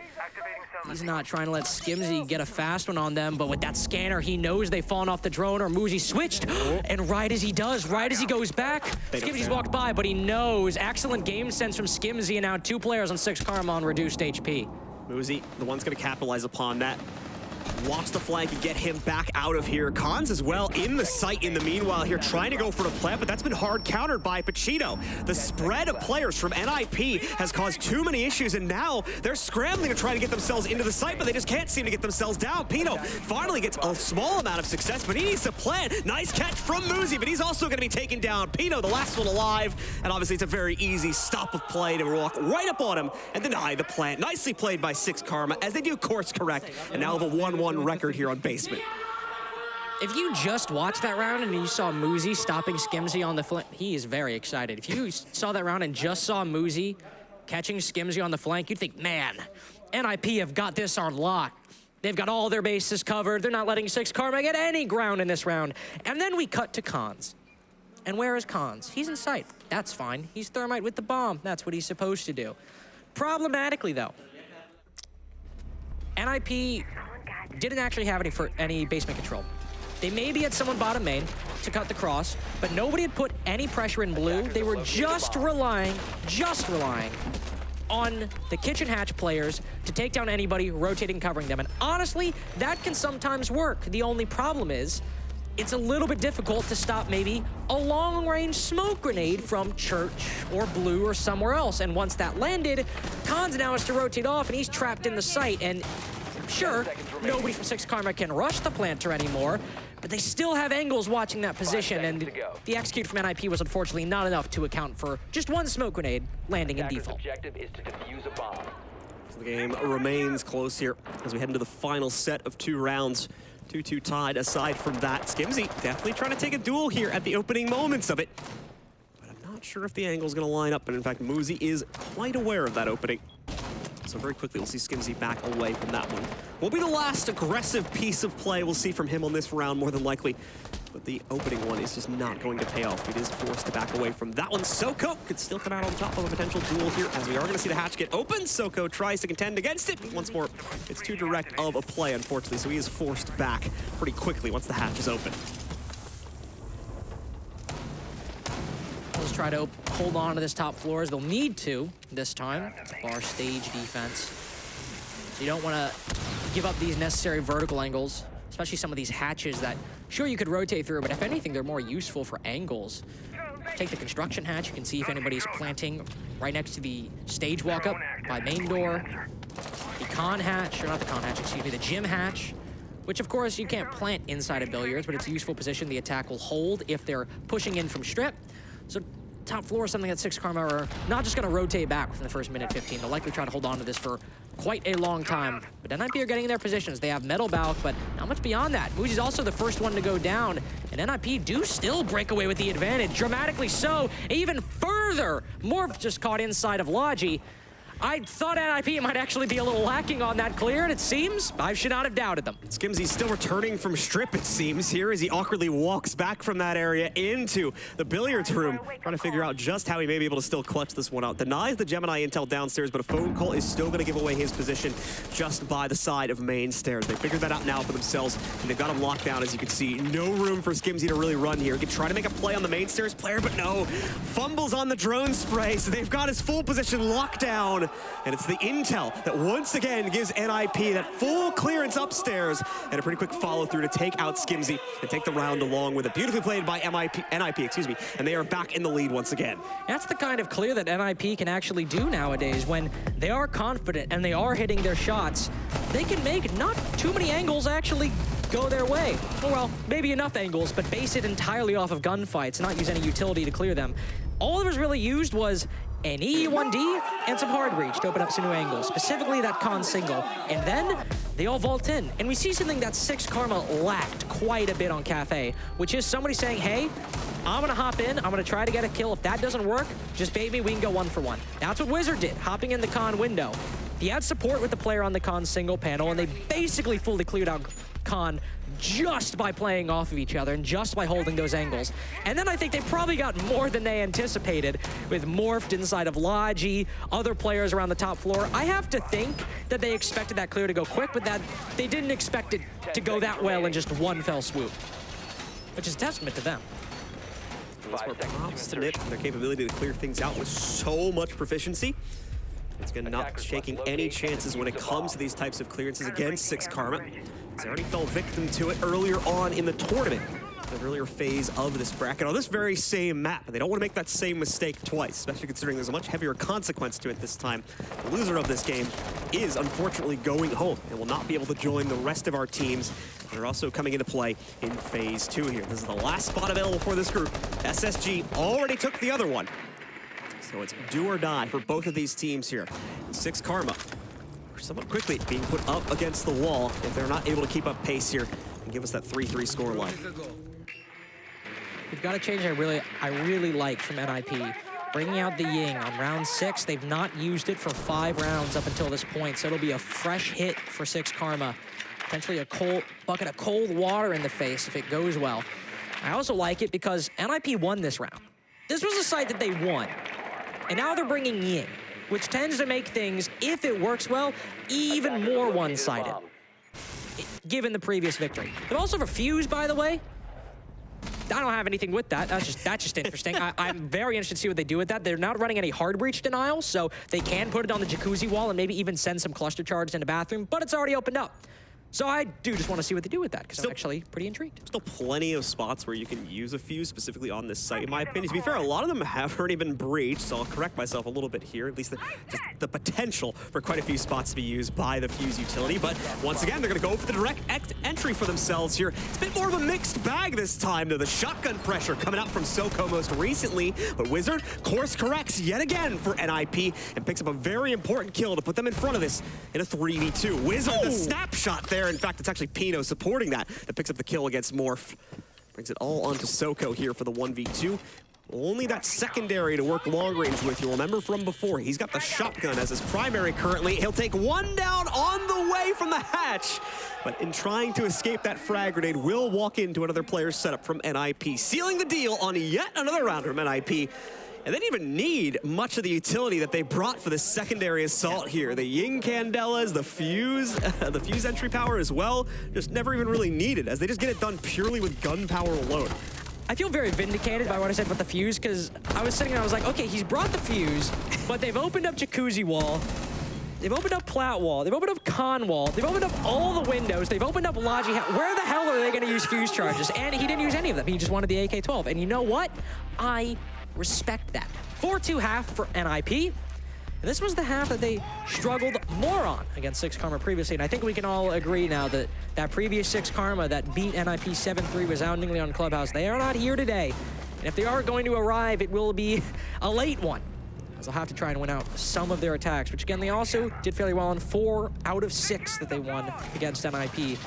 He's not trying to let Skimzy get a fast one on them, but with that scanner, he knows they've fallen off the drone, or Muzi switched, and right as he does, right as he goes back, Skimzy's walked by, but he knows. Excellent game sense from Skimzy, and now 2 players on 6 Karma on reduced HP. Muzi, the one's going to capitalize upon that. Watch the flank and get him back out of here. Cons as well in the sight in the meanwhile here, trying to go for the plant, but that's been hard countered by Pachino. The spread of players from NIP has caused too many issues, and now they're scrambling to try to get themselves into the site, but they just can't seem to get themselves down. Pino finally gets a small amount of success, but he needs to plant. Nice catch from Muzi, but he's also going to be taken down. Pino, the last one alive, and obviously it's a very easy stop of play to walk right up on him and deny the plant. Nicely played by 6 Karma as they do course correct, and now have a 1-1 record here on Basement. If you just watched that round and you saw Muzi stopping Skimzy on the flank, he is very excited. If you saw that round and just saw Muzi catching Skimzy on the flank, you'd think, man, NIP have got this on lock. They've got all their bases covered. They're not letting 6 Karma get any ground in this round. And then we cut to Cons. And where is Cons? He's in sight. That's fine. He's Thermite with the bomb. That's what he's supposed to do. Problematically, though, NIP didn't actually have any basement control. They maybe had someone bottom main to cut the cross, but nobody had put any pressure in blue. They were just relying on the kitchen hatch players to take down anybody rotating, covering them. And honestly, that can sometimes work. The only problem is, it's a little bit difficult to stop maybe a long-range smoke grenade from Church or Blue or somewhere else. And once that landed, Cons now has to rotate off, and he's trapped in the site. And sure, nobody from 6 Karma can rush the planter anymore, but they still have angles watching that position, and the execute from NIP was unfortunately not enough to account for just 1 smoke grenade landing in default. Objective is to defuse a bomb. So the game remains close here as we head into the final set of 2 rounds. 2-2 tied. Aside from that, Skimzy definitely trying to take a duel here at the opening moments of it, but I'm not sure if the angle's going to line up, and in fact, Muzi is quite aware of that opening. So very quickly, we'll see Skimzy back away from that one. Will be the last aggressive piece of play we'll see from him on this round, more than likely. But the opening one is just not going to pay off. He is forced to back away from that one. Soko could still come out on top of a potential duel here, as we are going to see the hatch get open. Soko tries to contend against it, but once more, it's too direct of a play, unfortunately, so he is forced back pretty quickly once the hatch is open. Let's try to hold on to this top floor, as they'll need to this time. Bar stage defense. So you don't want to give up these necessary vertical angles, especially some of these hatches that, sure, you could rotate through, but if anything, they're more useful for angles. Take the construction hatch. You can see if anybody's planting right next to the stage walk-up by main door. The con hatch, or not the con hatch, excuse me, the gym hatch, which, of course, you can't plant inside of billiards, but it's a useful position the attack will hold if they're pushing in from strip. So top floor is something that 6 Karma are not just going to rotate back within the first minute 15. They'll likely try to hold on to this for quite a long time. But NIP are getting in their positions. They have metal balk, but not much beyond that. Muzi's also the first one to go down, and NIP do still break away with the advantage, dramatically so, even further. Morph just caught inside of Logi. I thought NIP might actually be a little lacking on that clear, and it seems I should not have doubted them. Skimzy's still returning from strip, it seems, here as he awkwardly walks back from that area into the billiards room, trying to figure out just how he may be able to still clutch this one out. Denies the Gemini intel downstairs, but a phone call is still going to give away his position just by the side of main stairs. They figured that out now for themselves, and they've got him locked down, as you can see. No room for Skimzy to really run here. He can try to make a play on the main stairs player, but no. Fumbles on the drone spray, so they've got his full position locked down. And it's the intel that once again gives NIP that full clearance upstairs and a pretty quick follow through to take out Skimzy and take the round along with it. Beautifully played by NIP, excuse me, and they are back in the lead once again. That's the kind of clear that NIP can actually do nowadays. When they are confident and they are hitting their shots, they can make not too many angles actually go their way. Well, maybe enough angles, but base it entirely off of gunfights, not use any utility to clear them. All that was really used was an E1D and some hard reach to open up some new angles, specifically that con single. And then they all vault in. And we see something that 6 Karma lacked quite a bit on Kafe, which is somebody saying, hey, I'm gonna hop in, I'm gonna try to get a kill. If that doesn't work, just bait me, we can go 1 for 1. That's what Wizard did, hopping in the con window. He had support with the player on the con single panel, and they basically fully cleared out Con just by playing off of each other and just by holding those angles. And then I think they probably got more than they anticipated with Morphed inside of Logi, other players around the top floor. I have to think that they expected that clear to go quick, but that they didn't expect it to go that well in just one fell swoop, which is a testament to them. Props to Nip and their capability to clear things out with so much proficiency. It's going to not shaking any chances when it comes to these types of clearances against 6 Karma. They already fell victim to it earlier on in the tournament, the earlier phase of this bracket on this very same map. They don't want to make that same mistake twice, especially considering there's a much heavier consequence to it this time. The loser of this game is unfortunately going home and will not be able to join the rest of our teams. They're also coming into play in phase 2 here. This is the last spot available for this group. SSG already took the other one. So it's do or die for both of these teams here. 6 Karma are somewhat quickly being put up against the wall if they're not able to keep up pace here and give us that 3-3 score line. We've got a change I really like from NIP. Bringing out the Ying on round 6. They've not used it for 5 rounds up until this point, so it'll be a fresh hit for 6 Karma. Potentially a bucket of cold water in the face if it goes well. I also like it because NIP won this round. This was a site that they won. And now they're bringing Ying, which tends to make things, if it works well, even more one-sided, given the previous victory. But also for Fuse, by the way, I don't have anything with that. That's just interesting. I'm very interested to see what they do with that. They're not running any hard breach denial, so they can put it on the jacuzzi wall and maybe even send some cluster charges in the bathroom, but it's already opened up. So I do just want to see what they do with that, because I'm actually pretty intrigued. Still plenty of spots where you can use a fuse, specifically on this site, in my opinion. To be fair, a lot of them have already been breached, so I'll correct myself a little bit here. At least just the potential for quite a few spots to be used by the fuse utility. But once again, they're going to go for the direct entry for themselves here. It's a bit more of a mixed bag this time, though. The shotgun pressure coming out from Soko most recently. But Wizard course corrects yet again for NIP and picks up a very important kill to put them in front of this in a 3v2. Wizard, the snapshot there. In fact, it's actually Pino supporting that picks up the kill against Morph. Brings it all onto Soko here for the 1v2. Only that secondary to work long range with. You'll remember from before, he's got the shotgun as his primary currently. He'll take one down on the way from the hatch. But in trying to escape that frag grenade, will walk into another player's setup from NIP, sealing the deal on yet another round from NIP. And they didn't even need much of the utility that they brought for this secondary assault here. The Ying Candelas, the fuse entry power as well, just never even really needed, as they just get it done purely with gun power alone. I feel very vindicated by what I said about the fuse, because I was sitting there, I was like, okay, he's brought the fuse, but they've opened up Jacuzzi Wall, they've opened up Plat Wall, they've opened up Con Wall, they've opened up all the windows, they've opened up Logi. Where the hell are they going to use fuse charges? And he didn't use any of them. He just wanted the AK-12. And you know what? I respect that. 4-2 half for NIP. And this was the half that they struggled more on against 6 Karma previously. And I think we can all agree now that that previous 6 Karma that beat NIP 7-3 resoundingly on Clubhouse, they are not here today. And if they are going to arrive, it will be a late one, as they'll have to try and win out some of their attacks, which again, they also did fairly well on 4 out of 6 that they won against NIP.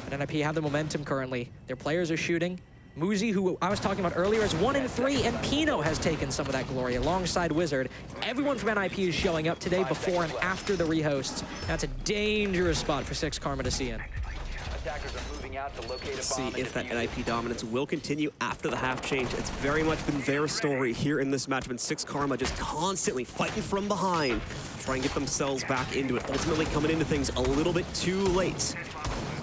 But NIP have the momentum currently. Their players are shooting. Muzi, who I was talking about earlier, is 1-3, and Pino has taken some of that glory alongside Wizard. Everyone from NIP is showing up today before and after the rehosts. That's a dangerous spot for 6 Karma to see in. Let's see if that NIP dominance will continue after the half change. It's very much been their story here in this matchup, and 6 Karma just constantly fighting from behind, trying to get themselves back into it, ultimately coming into things a little bit too late.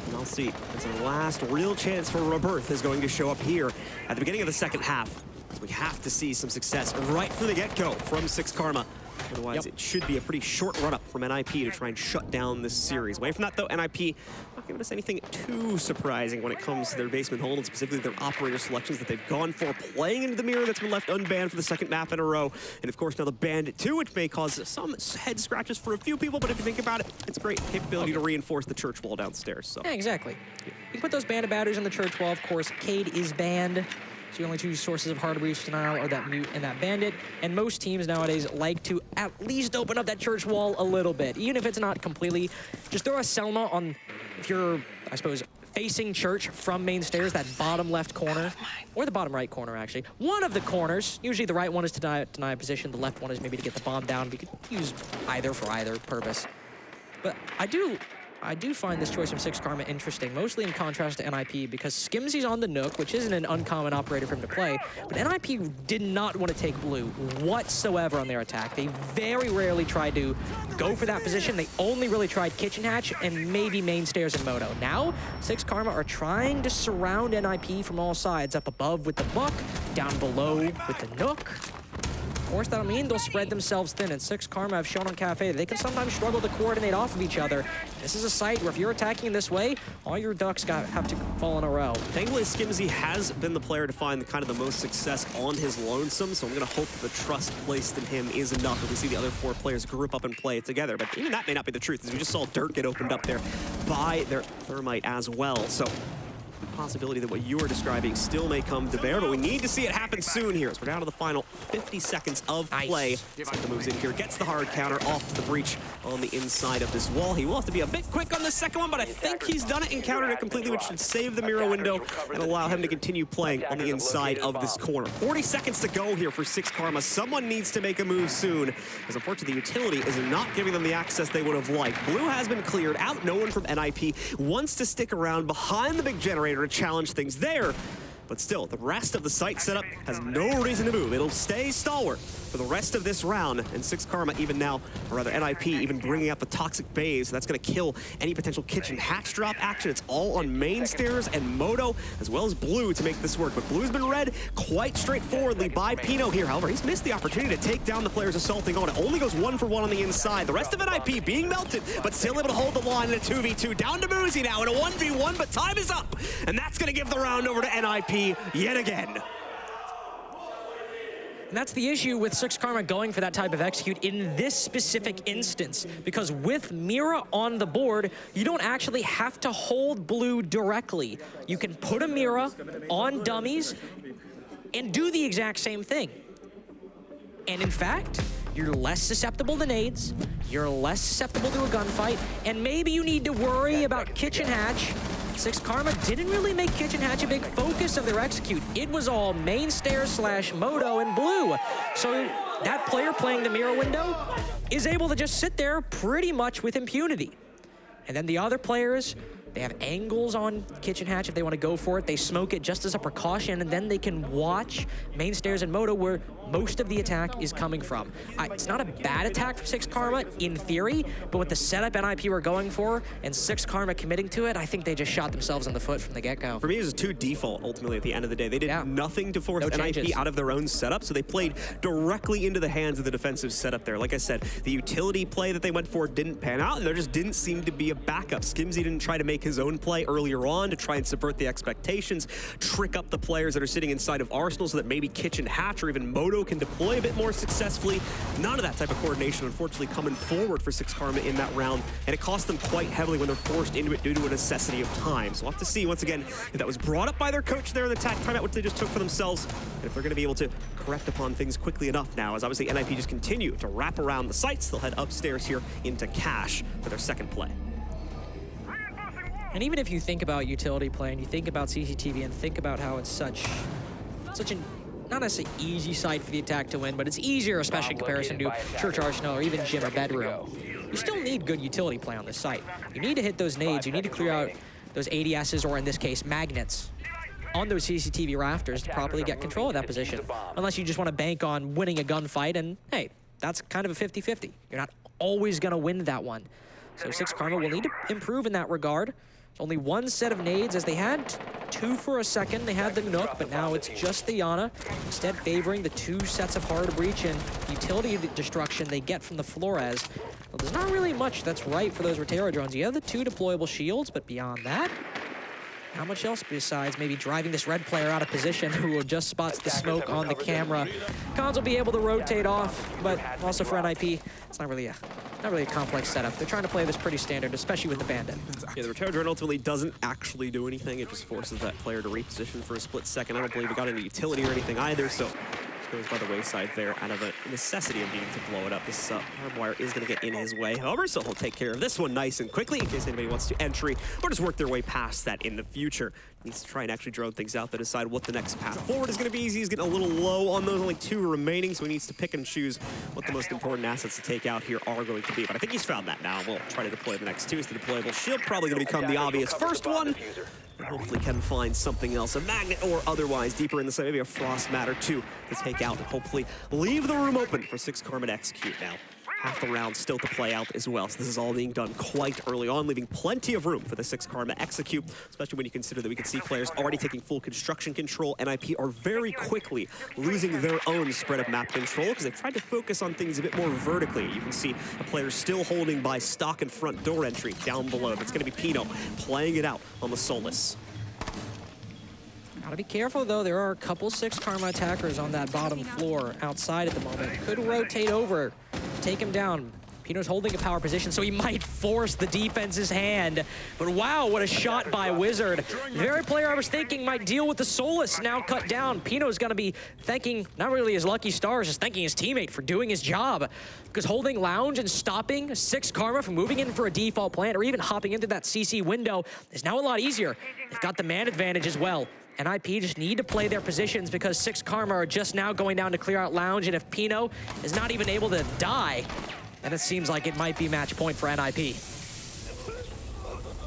And I'll see as our last real chance for Rebirth is going to show up here at the beginning of the second half. So we have to see some success right from the get-go from 6 Karma. Otherwise, it should be a pretty short run-up from NIP to try and shut down this series. Away from that, though, NIP not giving us anything too surprising when it comes to their basement hold, and specifically their operator selections that they've gone for, playing into the mirror that's been left unbanned for the second map in a row. And, of course, now the Bandit 2, which may cause some head scratches for a few people, but if you think about it, it's a great capability to reinforce the church wall downstairs. So. Yeah, exactly. You can put those Bandit batteries on the church wall, of course. Cade is banned. So the only 2 sources of hard breach denial are that Mute and that Bandit. And most teams nowadays like to at least open up that church wall a little bit. Even if it's not completely, just throw a Selma on, if you're, I suppose, facing church from main stairs, that bottom left corner, or the bottom right corner, actually. One of the corners, usually the right one is to deny position, the left one is maybe to get the bomb down. We could use either for either purpose. But I I do find this choice from 6 Karma interesting, mostly in contrast to NIP, because Skimzy's on the Nook, which isn't an uncommon operator for him to play, but NIP did not want to take blue whatsoever on their attack. They very rarely tried to go for that position. They only really tried Kitchen Hatch and maybe main stairs and Moto. Now, 6 Karma are trying to surround NIP from all sides, up above with the Buck, down below with the Nook. Of course, that'll mean they'll spread themselves thin, and 6 Karma have shown on Kafe that they can sometimes struggle to coordinate off of each other. This is a site where if you're attacking this way, all your ducks have to fall in a row. Thankfully, Skimzy has been the player to find the most success on his lonesome, so I'm going to hope that the trust placed in him is enough if we see the other 4 players group up and play it together. But even that may not be the truth, as we just saw Dirt get opened up there by their Thermite as well. So possibility that what you are describing still may come to bear, but we need to see it happen soon here as we're down to the final 50 seconds of play. Saka moves in here, gets the hard counter off the breach on the inside of this wall. He will have to be a bit quick on the second one, but I think he's done it and countered it completely, which should save the mirror window and allow him to continue playing on the inside of this corner. 40 seconds to go here for 6 Karma. Someone needs to make a move soon, as unfortunately the utility is not giving them the access they would have liked. Blue has been cleared out. No one from NIP wants to stick around behind the big generator to challenge things there, but still, the rest of the site setup has no reason to move. It'll stay stalwart for the rest of this round, and 6 Karma even now, or rather NIP, even bringing up the Toxic Bays, so that's going to kill any potential Kitchen Hatch drop action. It's all on main stairs and Moto, as well as Blue to make this work, but Blue's been read quite straightforwardly by Pino here. However, he's missed the opportunity to take down the players assaulting on it. Only goes 1 for 1 on the inside. The rest of NIP being melted, but still able to hold the line in a 2v2. Down to Moosey now in a 1v1, but time is up, and that's going to give the round over to NIP yet again. And that's the issue with 6 Karma going for that type of execute in this specific instance, because with Mira on the board, you don't actually have to hold Blue directly. You can put a Mira on dummies and do the exact same thing. And in fact, you're less susceptible to nades, you're less susceptible to a gunfight, and maybe you need to worry about Kitchen Hatch. 6 Karma didn't really make Kitchen Hatch a big focus of their execute. It was all main stairs / Moto and Blue. So that player playing the mirror window is able to just sit there pretty much with impunity. And then the other players, they have angles on Kitchen Hatch if they want to go for it. They smoke it just as a precaution, and then they can watch main stairs and Moto where most of the attack is coming from. It's not a bad attack from 6 Karma in theory, but with the setup NIP were going for and 6 Karma committing to it, I think they just shot themselves in the foot from the get-go. For me, it was a 2 default ultimately at the end of the day. They did nothing to force NIP out of their own setup, so they played directly into the hands of the defensive setup there. Like I said, the utility play that they went for didn't pan out, and there just didn't seem to be a backup. Skimzy didn't try to make his own play earlier on to try and subvert the expectations, trick up the players that are sitting inside of Arsenal so that maybe Kitchen Hatch or even Moto can deploy a bit more successfully. None of that type of coordination, unfortunately, coming forward for 6 Karma in that round, and it cost them quite heavily when they're forced into it due to a necessity of time. So we'll have to see, once again, if that was brought up by their coach there in the attack timeout, which they just took for themselves, and if they're going to be able to correct upon things quickly enough now, as obviously NIP just continue to wrap around the sites. They'll head upstairs here into Cash for their second play. And even if you think about utility play and you think about CCTV and think about how it's such an, not necessarily easy site for the attack to win, but it's easier, especially in comparison to Church Arsenal or even Gym or Bedroom. You still need good utility play on this site. You need to hit those nades, you need to clear out those ADSs, or in this case, magnets, on those CCTV rafters to properly get control of that position. Unless you just want to bank on winning a gunfight, and hey, that's kind of a 50-50. You're not always going to win that one. So 6 Karma will need to improve in that regard. It's only 1 set of nades, as they had 2 for a second. They had the Nook, but now it's just the Yana, instead favoring the 2 sets of hard breach and utility destruction they get from the Flores. Well, there's not really much that's right for those Rotero drones. You have the 2 deployable shields, but beyond that, how much else besides maybe driving this red player out of position who just spots the smoke on the camera? Cons will be able to rotate off, but also for NIP, it's not really a complex setup. They're trying to play this pretty standard, especially with the Bandit. Yeah, the Rotero drone ultimately doesn't actually do anything. It just forces that player to reposition for a split second. I don't believe it got any utility or anything either, so goes by the wayside there out of a necessity of needing to blow it up. This barbed wire is going to get in his way, however, so he'll take care of this one nice and quickly in case anybody wants to entry or just work their way past that in the future. He needs to try and actually drone things out to decide what the next path forward is going to be. He's getting a little low on those, only 2 remaining, so he needs to pick and choose what the most important assets to take out here are going to be. But I think he's found that now. We'll try to deploy the next 2. It's the deployable shield, probably going to become the obvious first one. And hopefully can find something else, a magnet or otherwise, deeper in the side, maybe a frost mat or 2 to take out and hopefully leave the room open for 6 Karma to execute now. Half the round still to play out as well. So this is all being done quite early on, leaving plenty of room for the 6 Karma to execute, especially when you consider that we can see players already taking full construction control. NIP are very quickly losing their own spread of map control because they've tried to focus on things a bit more vertically. You can see the players still holding by stock and front door entry down below. That's going to be Pino playing it out on the Solus. Gotta be careful though, there are a couple 6 Karma attackers on that bottom floor outside at the moment. Could rotate over, take him down. Pino's holding a power position, so he might force the defense's hand. But wow, what a shot by Wizard. The very player I was thinking might deal with the Solus now cut down. Pino's gonna be thanking not really his lucky stars, just thanking his teammate for doing his job. Because holding Lounge and stopping 6 Karma from moving in for a default plant or even hopping into that CC window is now a lot easier. They've got the man advantage as well. NIP just need to play their positions because 6 Karma are just now going down to clear out Lounge, and if Pino is not even able to die, then it seems like it might be match point for NIP.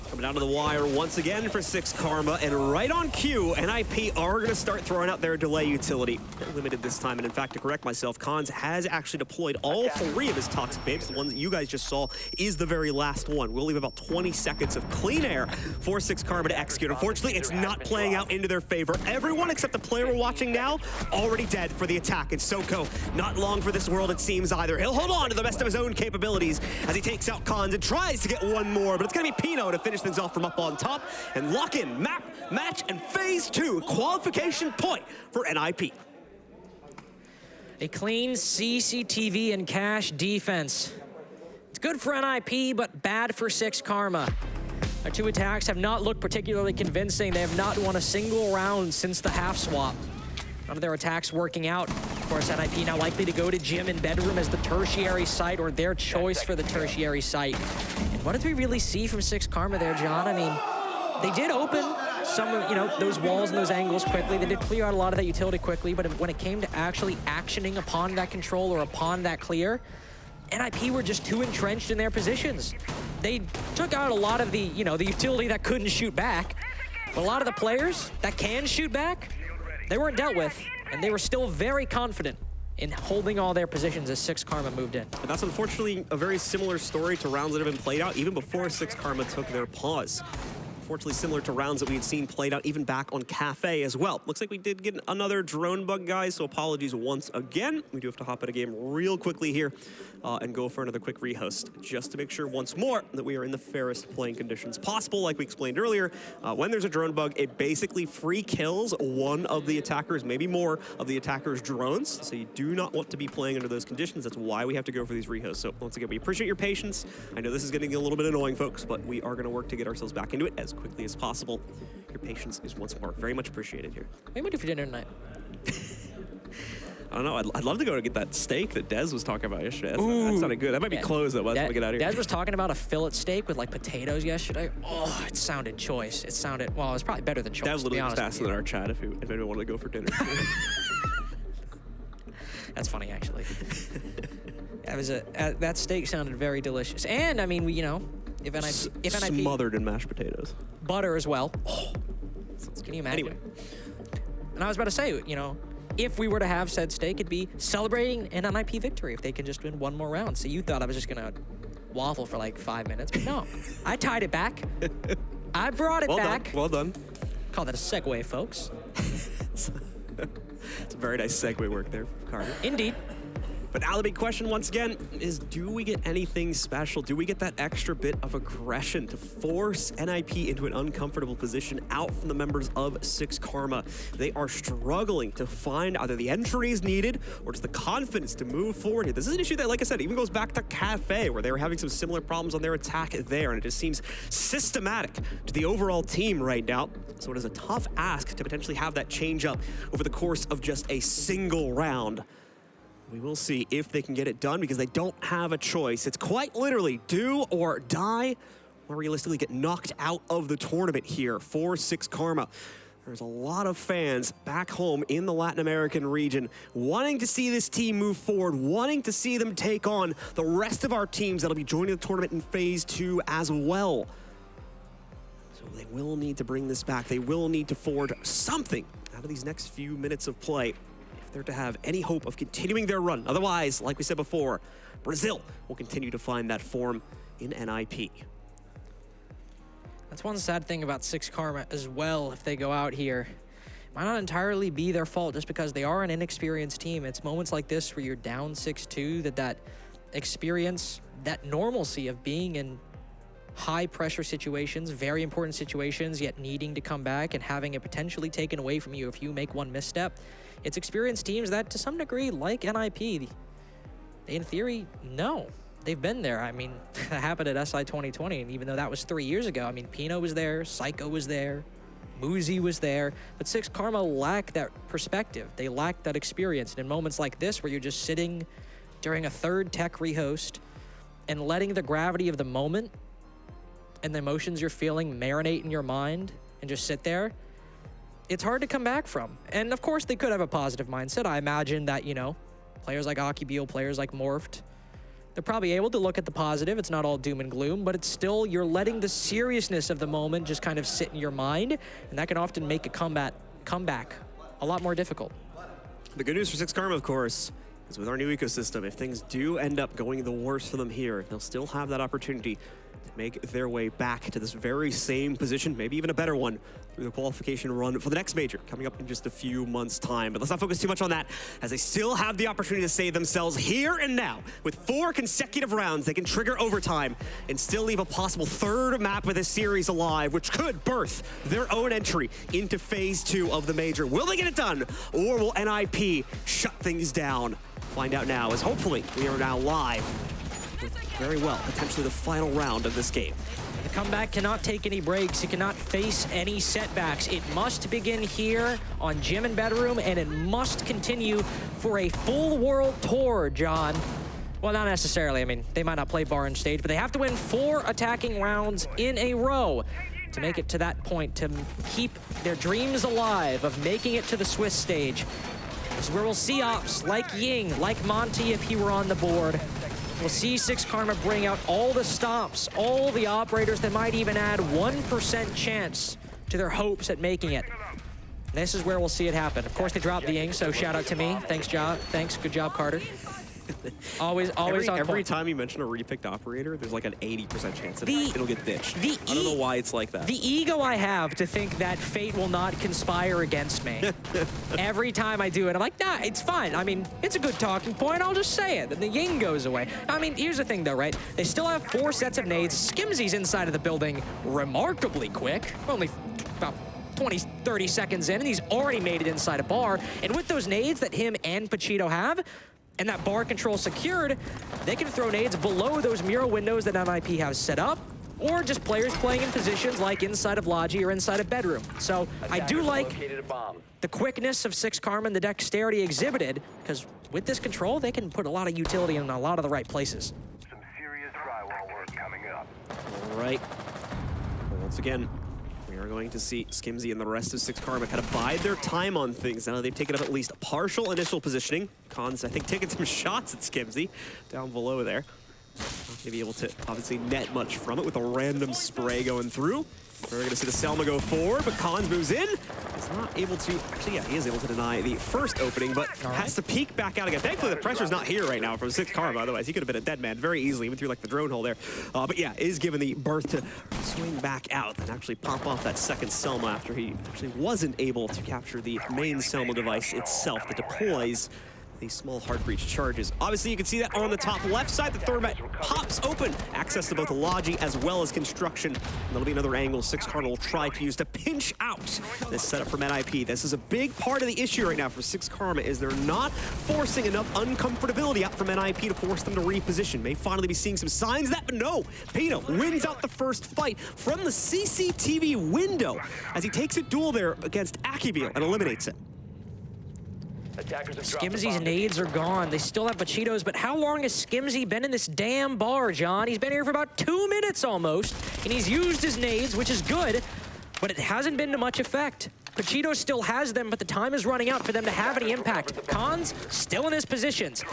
Coming down to the wire once again for 6 Karma, and right on cue, NIP are going to start throwing out their delay utility. They're limited this time, and in fact, to correct myself, Khans has actually deployed all 3 of his Toxic Babes. The one that you guys just saw is the very last one. We'll leave about 20 seconds of clean air for 6 Karma to execute. Unfortunately, it's not playing out into their favor. Everyone except the player we're watching now already dead for the attack, and Soko not long for this world, it seems, either. He'll hold on to the best of his own capabilities as he takes out Khans and tries to get one more, but it's going to be Pino to finish things off from up on top and lock in map, match, and phase 2 qualification point for NIP. A clean CCTV and cash defense. It's good for NIP, but bad for 6 Karma. Our 2 attacks have not looked particularly convincing. They have not won a single round since the half swap. None of their attacks working out. Of course, NIP now likely to go to gym and bedroom as the tertiary site, or their choice for the tertiary site. And what did we really see from 6 Karma there, John? I mean, they did open some of, those walls and those angles quickly. They did clear out a lot of that utility quickly, but when it came to actually actioning upon that control or upon that clear, NIP were just too entrenched in their positions. They took out a lot of the, the utility that couldn't shoot back, but a lot of the players that can shoot back, they weren't dealt with, and they were still very confident in holding all their positions as 6 Karma moved in. And that's unfortunately a very similar story to rounds that have been played out even before 6 Karma took their pause. Unfortunately similar to rounds that we had seen played out even back on Kafe as well. Looks like we did get another drone bug, guys, so apologies once again. We do have to hop in a game real quickly here and go for another quick rehost, just to make sure once more that we are in the fairest playing conditions possible. Like we explained earlier, when there's a drone bug, it basically free kills one of the attackers, maybe more of the attacker's drones, so you do not want to be playing under those conditions. That's why we have to go for these rehosts. So once again, we appreciate your patience. I know this is getting a little bit annoying, folks, but we are going to work to get ourselves back into it as quickly as possible. Your patience is once more very much appreciated here. What do you do for dinner tonight? I don't know. I'd love to go to get that steak that Dez was talking about yesterday. That sounded good. That might be closed though. By the time we get out of here. Dez was talking about a fillet steak with like potatoes yesterday. Oh, it sounded choice. It sounded, well, it was probably better than choice. Dez literally just asked in our chat if anyone wanted to go for dinner. That's funny, actually. That steak sounded very delicious. And I mean, if NIP smothered in mashed potatoes, butter as well. Oh, can you imagine? Anyway. And I was about to say, if we were to have said steak, it'd be celebrating an NIP victory if they can just win one more round. So you thought I was just gonna waffle for like 5 minutes, but no, I tied it back. I brought it back. Well done. Call that a segue, folks. It's a very nice segue work there, Carter. Indeed. But now the big question once again is, do we get anything special? Do we get that extra bit of aggression to force NIP into an uncomfortable position out from the members of 6 Karma? They are struggling to find either the entries needed or just the confidence to move forward here. This is an issue that, like I said, even goes back to Kafe, where they were having some similar problems on their attack there, and it just seems systematic to the overall team right now. So it is a tough ask to potentially have that change up over the course of just a single round. We will see if they can get it done, because they don't have a choice. It's quite literally do or die, or realistically get knocked out of the tournament here for 6 Karma. There's a lot of fans back home in the Latin American region wanting to see this team move forward, wanting to see them take on the rest of our teams that'll be joining the tournament in Phase 2 as well. So they will need to bring this back. They will need to forge something out of these next few minutes of play if they're to have any hope of continuing their run. Otherwise, like we said before, Brazil will continue to find that form in NIP. That's one sad thing about 6 Karma as well. If they go out here, it might not entirely be their fault, just because they are an inexperienced team. It's moments like this where you're down 6-2 that experience, that normalcy of being in high pressure situations, very important situations, yet needing to come back and having it potentially taken away from you if you make one misstep. It's experienced teams that, to some degree, like NIP, they in theory know. They've been there. I mean, that happened at SI 2020, and even though that was 3 years ago, I mean, Pino was there, Psycho was there, Muzi was there, but 6 Karma lack that perspective. They lack that experience. And in moments like this, where you're just sitting during a third tech rehost and letting the gravity of the moment and the emotions you're feeling marinate in your mind and just sit there, it's hard to come back from. And of course, they could have a positive mindset. I imagine that, you know, players like Akibio, players like Morphed, they're probably able to look at the positive. It's not all doom and gloom, but it's still, you're letting the seriousness of the moment just kind of sit in your mind, and that can often make a comeback a lot more difficult. The good news for 6 Karma, of course, is with our new ecosystem, if things do end up going the worst for them here, they'll still have that opportunity to make their way back to this very same position, maybe even a better one, through the qualification run for the next major coming up in just a few months' time. But let's not focus too much on that, as they still have the opportunity to save themselves here and now. With 4 consecutive rounds, they can trigger overtime and still leave a possible third map of this series alive, which could birth their own entry into Phase 2 of the major. Will they get it done, or will NIP shut things down? Find out now, as hopefully we are now live with very well potentially the final round of this game. The comeback cannot take any breaks. It cannot face any setbacks. It must begin here on Gym and Bedroom, and it must continue for a full world tour, John. Well, not necessarily. I mean, they might not play bar and stage, but they have to win 4 attacking rounds in a row to make it to that point, to keep their dreams alive of making it to the Swiss stage. This is where we'll see ops like Ying, like Monty if he were on the board. We'll see 6 Karma bring out all the stops, all the operators that might even add 1% chance to their hopes at making it. This is where we'll see it happen. Of course, they dropped the Ying, so shout out to me. Thanks, good job, Carter. Always on point. Every time you mention a repicked operator, there's like an 80% chance that it'll get ditched. I don't know why it's like that. The ego I have to think that fate will not conspire against me. Every time I do it, I'm like, nah, it's fine. I mean, it's a good talking point. I'll just say it. And the Ying goes away. I mean, here's the thing, though, right? They still have 4 sets of nades. Skimzy's inside of the building remarkably quick. Only about 20, 30 seconds in, and he's already made it inside a bar. And with those nades that him and Pachito have, and that bar control secured, they can throw nades below those mural windows that NIP has set up, or just players playing in positions like inside of Logi or inside of Bedroom. So I do like the quickness of 6 Karma and the dexterity exhibited, because with this control, they can put a lot of utility in a lot of the right places. Some serious drywall work coming up. All right. Well, once again, we are going to see Skimzy and the rest of 6 Karma kind of bide their time on things. Now they've taken up at least partial initial positioning. Cons, I think, taking some shots at Skimzy down below there. Not going to be able to obviously net much from it with a random spray going through. We're going to see the Selma go forward, but Cons moves in. He's not able to, actually, yeah, he is able to deny the first opening, but has to peek back out again. Thankfully, the pressure's not here right now from 6 Karma. Otherwise, he could have been a dead man very easily, even through like the drone hole there. But yeah, is given the berth to swing back out and actually pop off that second Selma after he actually wasn't able to capture the main Selma device itself that deploys these small hard breach charges. Obviously, you can see that on the top left side, the third map pops open. Access to both Logi as well as construction. And that'll be another angle 6 Karma will try to use to pinch out this setup from NIP. This is a big part of the issue right now for 6 Karma, is they're not forcing enough uncomfortability out from NIP to force them to reposition. May finally be seeing some signs of that, but no. Pino wins out the first fight from the CCTV window as he takes a duel there against Akibio and eliminates it. Skimzy's nades are gone. They still have Bachitos, but how long has Skimzy been in this damn bar, John? He's been here for about 2 minutes almost, and he's used his nades, which is good, but it hasn't been to much effect. Pachito still has them, but the time is running out for them to have any impact. Khan's still in his positions.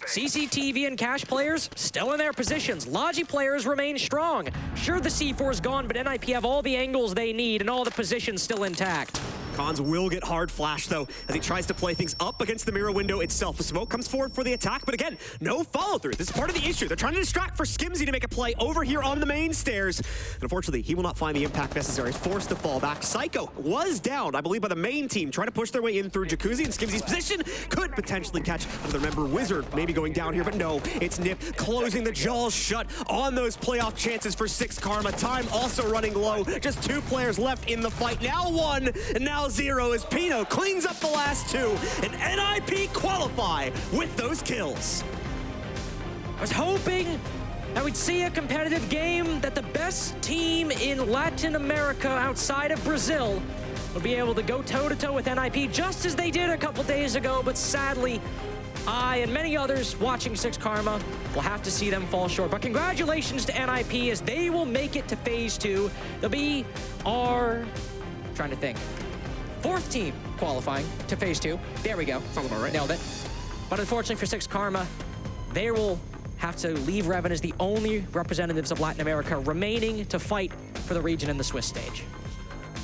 CCTV and Cash players still in their positions. Logi players remain strong. Sure, the C4 is gone, but NIP have all the angles they need and all the positions still intact. Khans will get hard flash, though, as he tries to play things up against the mirror window itself. The smoke comes forward for the attack, but again, no follow-through. This is part of the issue. They're trying to distract for Skimzy to make a play over here on the main stairs. And unfortunately, he will not find the impact necessary. He's forced to fall back. Psycho was down, I believe, by the main team, trying to push their way in through Jacuzzi, and Skimzy's position could potentially catch another member. Wizard maybe going down here, but no, it's Nip closing the jaws shut on those playoff chances for 6 Karma. Time also running low. Just 2 players left in the fight. Now 1, and now 0 as Pino cleans up the last 2, and NIP qualify with those kills. I was hoping that we'd see a competitive game, that the best team in Latin America outside of Brazil would be able to go toe-to-toe with NIP just as they did a couple days ago, but sadly, I and many others watching 6 Karma will have to see them fall short. But congratulations to NIP as they will make it to phase 2. They'll be our, trying to think, 4th team qualifying to phase 2. There we go. Sounds about right. Nailed it. But unfortunately for 6 Karma, they will have to leave Revan as the only representatives of Latin America remaining to fight for the region in the Swiss stage.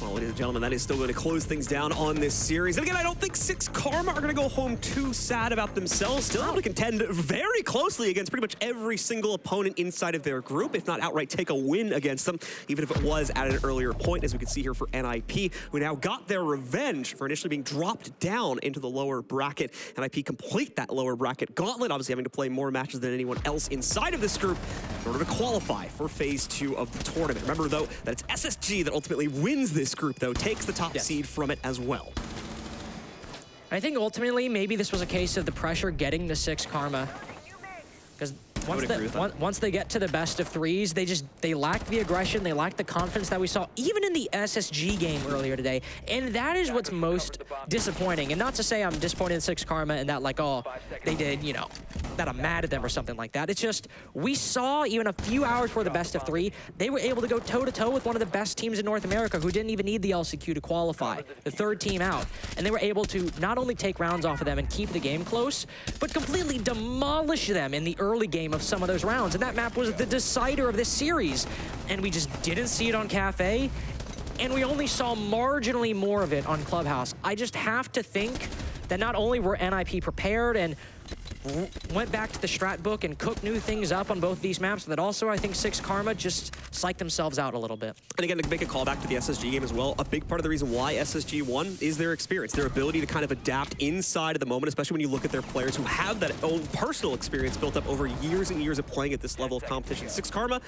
Well, ladies and gentlemen, that is still going to close things down on this series. And again, I don't think 6 Karma are going to go home too sad about themselves. Still able to contend very closely against pretty much every single opponent inside of their group, if not outright take a win against them, even if it was at an earlier point, as we can see here for NIP, who now got their revenge for initially being dropped down into the lower bracket. NIP complete that lower bracket gauntlet, obviously having to play more matches than anyone else inside of this group in order to qualify for phase 2 of the tournament. Remember, though, that it's SSG that ultimately wins this group, though, takes the top seed from it as well. I think ultimately maybe this was a case of the pressure getting the 6 Karma, because once they get to the best of 3s, they lack the aggression, they lack the confidence that we saw even in the SSG game earlier today, and that is what's most disappointing. And not to say I'm disappointed in 6 Karma and that, like, oh, they did, you know, that I'm mad at them or something like that. It's just, we saw even a few hours before the best of 3, they were able to go toe-to-toe with one of the best teams in North America who didn't even need the LCQ to qualify, the 3rd team out. And they were able to not only take rounds off of them and keep the game close, but completely demolish them in the early game of some of those rounds. And that map was the decider of this series. And we just didn't see it on Kafe, and we only saw marginally more of it on Clubhouse. I just have to think that not only were NIP prepared and went back to the strat book and cooked new things up on both these maps, that also I think 6 Karma just psyched themselves out a little bit. And again, to make a call back to the SSG game as well, a big part of the reason why SSG won is their experience, their ability to kind of adapt inside of the moment, especially when you look at their players who have that own personal experience built up over years and years of playing at this level of competition. 6 Karma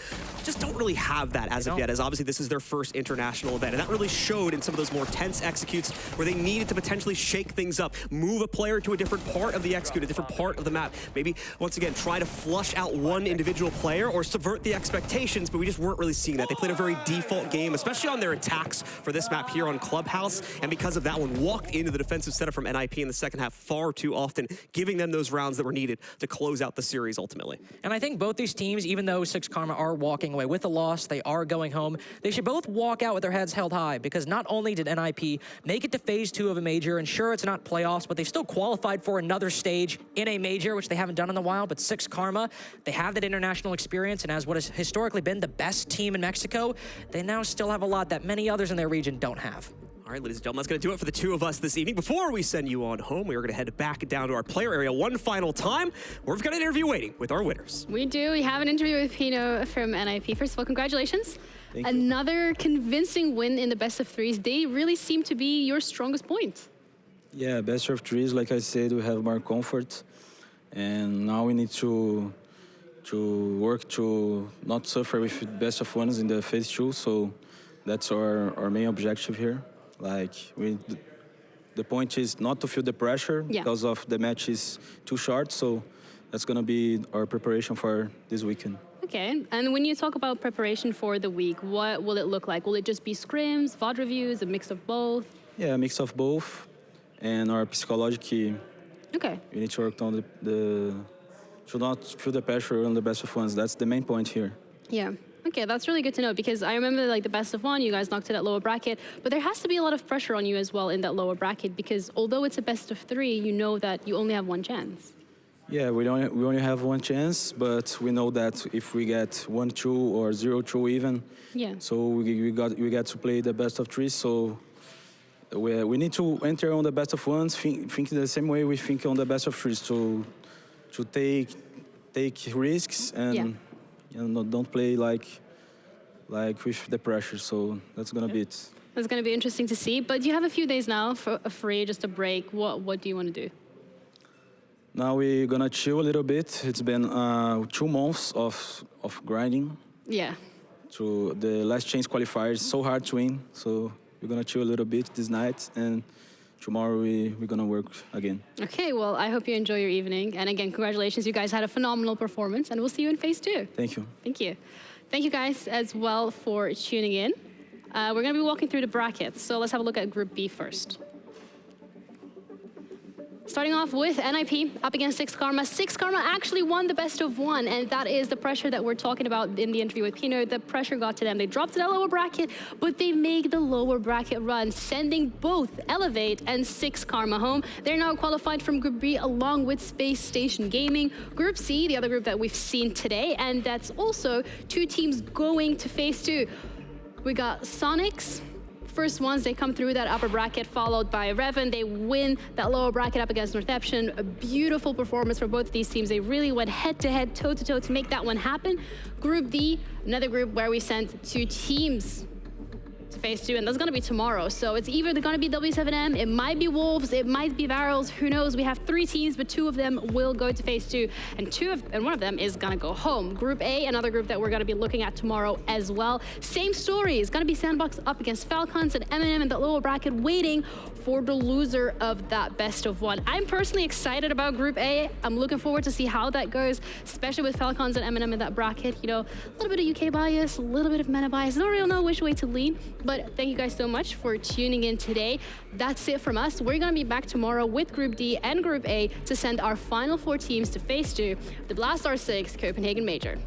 just don't really have that as of yet, as obviously this is their first international event, and that really showed in some of those more tense executes where they needed to potentially shake things up, move a player to a different part of the execute, a different part of the map. Maybe, once again, try to flush out one individual player or subvert the expectations, but we just weren't really seeing that. They played a very default game, especially on their attacks for this map here on Clubhouse, and because of that one, walked into the defensive setup from NIP in the second half far too often, giving them those rounds that were needed to close out the series ultimately. And I think both these teams, even though 6 Karma are walking away with a loss, they are going home, they should both walk out with their heads held high, because not only did NIP make it to phase 2 of a major, and sure, it's not playoffs, but they still qualified for another stage in a major, which they haven't done in a while, but 6 Karma, they have that international experience, and as what has historically been the best team in Mexico, they now still have a lot that many others in their region don't have. All right, ladies and gentlemen, that's going to do it for the 2 of us this evening. Before we send you on home, we are going to head back down to our player area one final time, where we've got an interview waiting with our winners. We do. We have an interview with Pino from NIP. First of all, congratulations. Another convincing win in the best of 3s. They really seem to be your strongest point. Yeah, best of threes, like I said, we have more comfort. And now we need to work to not suffer with best of ones in the phase 2. So that's our main objective here. Like the point is not to feel the pressure because of the match is too short. So that's gonna be our preparation for this weekend. Okay, and when you talk about preparation for the week, what will it look like? Will it just be scrims, VOD reviews, a mix of both? Yeah, a mix of both. And our psychology, we need to work on the to not feel the pressure on the best of ones. That's the main point here. Yeah. Okay, that's really good to know because I remember like the best of one, you guys knocked it at lower bracket, but there has to be a lot of pressure on you as well in that lower bracket because although it's a best of 3, you know that you only have one chance. Yeah, we only have one chance, but we know that if we get 1-2 or 0-2 even, so we got to play the best of 3. So we need to enter on the best of ones, think the same way we think on the best of 3, to take risks and don't play like with the pressure. So that's gonna be it. That's gonna be interesting to see. But you have a few days now for a free, just a break. What do you want to do? Now we're gonna chill a little bit. It's been 2 months of grinding. Yeah. To the last chance qualifiers, so hard to win. So we're gonna chill a little bit this night, and tomorrow we're gonna work again. Okay, well, I hope you enjoy your evening. And again, congratulations, you guys had a phenomenal performance, and we'll see you in phase 2. Thank you. Thank you. Thank you guys as well for tuning in. We're gonna be walking through the brackets, so let's have a look at Group B first. Starting off with NIP up against 6 Karma. 6 Karma actually won the best of 1, and that is the pressure that we're talking about in the interview with Pino. The pressure got to them. They dropped to that lower bracket, but they make the lower bracket run, sending both Elevate and 6 Karma home. They're now qualified from Group B along with Space Station Gaming. Group C, the other group that we've seen today, and that's also 2 teams going to phase 2. We got Sonics. First ones, they come through that upper bracket, followed by Revan. They win that lower bracket up against Northampton. A beautiful performance for both of these teams. They really went head-to-head, toe-to-toe to make that one happen. Group D, another group where we sent 2 teams to phase 2, and that's gonna be tomorrow. So it's either gonna be W7M, it might be Wolves, it might be Barrels, who knows? We have 3 teams, but 2 of them will go to phase 2, and one of them is gonna go home. Group A, another group that we're gonna be looking at tomorrow as well. Same story, it's gonna be Sandbox up against Falcons and M&M in the lower bracket, waiting for the loser of that best of 1. I'm personally excited about Group A. I'm looking forward to see how that goes, especially with Falcons and M&M in that bracket. You know, a little bit of UK bias, a little bit of MENA bias. I don't really know which way to lean, but thank you guys so much for tuning in today. That's it from us. We're gonna be back tomorrow with Group D and Group A to send our final 4 teams to phase 2, the Blast R6 Copenhagen Major.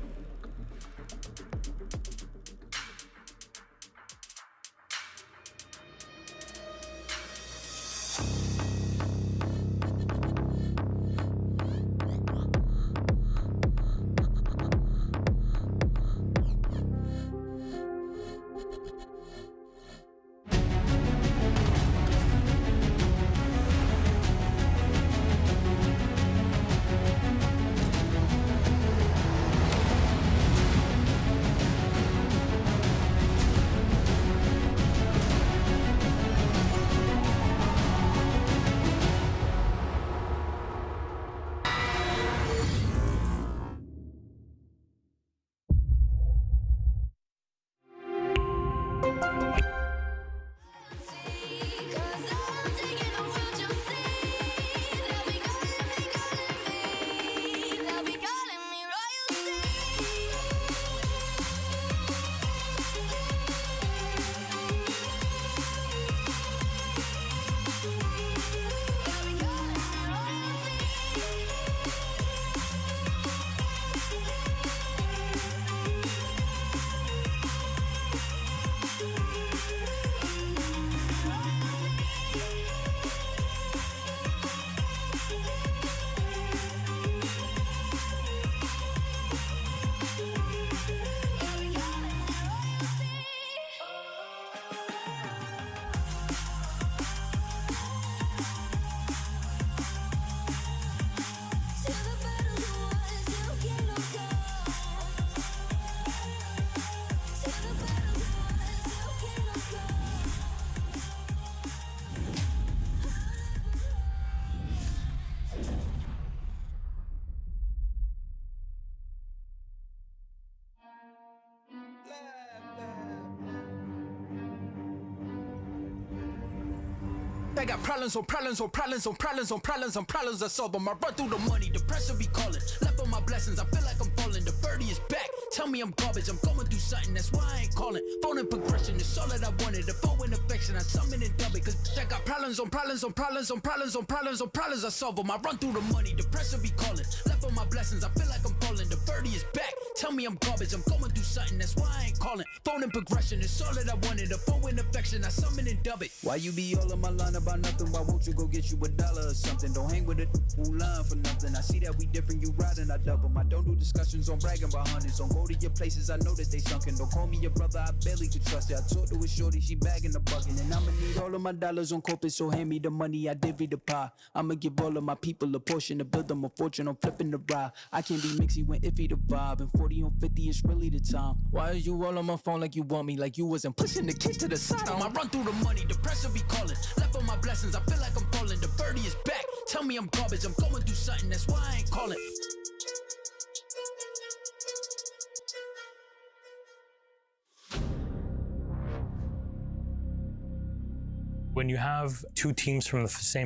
I got problems on problems on problems on problems on problems on problems I solve them. I run through the money, the pressure be calling. Left on my blessings, I feel like I'm falling. The birdie is back, tell me I'm garbage. I'm going through something, that's why I ain't calling. Phone and progression is all that I wanted. The phone and affection, I summon and dub it. Cause I got problems on problems on problems on problems on problems on problems I solve them. I run through the money, the pressure be calling. Left on my blessings, I feel like I'm falling. The birdie is back, tell me I'm garbage. I'm going through something, that's why I ain't calling. Phone and progression is all that I wanted. The phone and affection, I summon and dub it. Why you be all on my line about nothing? Why won't you go get you $1 or something? Don't hang with a who line for nothing. I see that we different, you riding, I double. I don't do discussions on bragging about hundreds. Don't go to your places, I know that they sunken. Don't call me your brother, I barely could trust it. I talked to a shorty, she bagging the bucket. And I'ma need all of my dollars on corporate, so hand me the money, I divvy the pie. I'ma give all of my people a portion to build them a fortune. I'm flipping the ride. I can't be mixy when iffy the vibe. And 40 on 50 is really the time. Why are you all on my phone like you want me? Like you wasn't pushing the kid to the side. I run through the money, the pressure be calling. Left on my blessings, I feel like I'm falling. The birdie is back, tell me I'm garbage. I'm going through something, that's why I ain't calling. When you have two teams from the same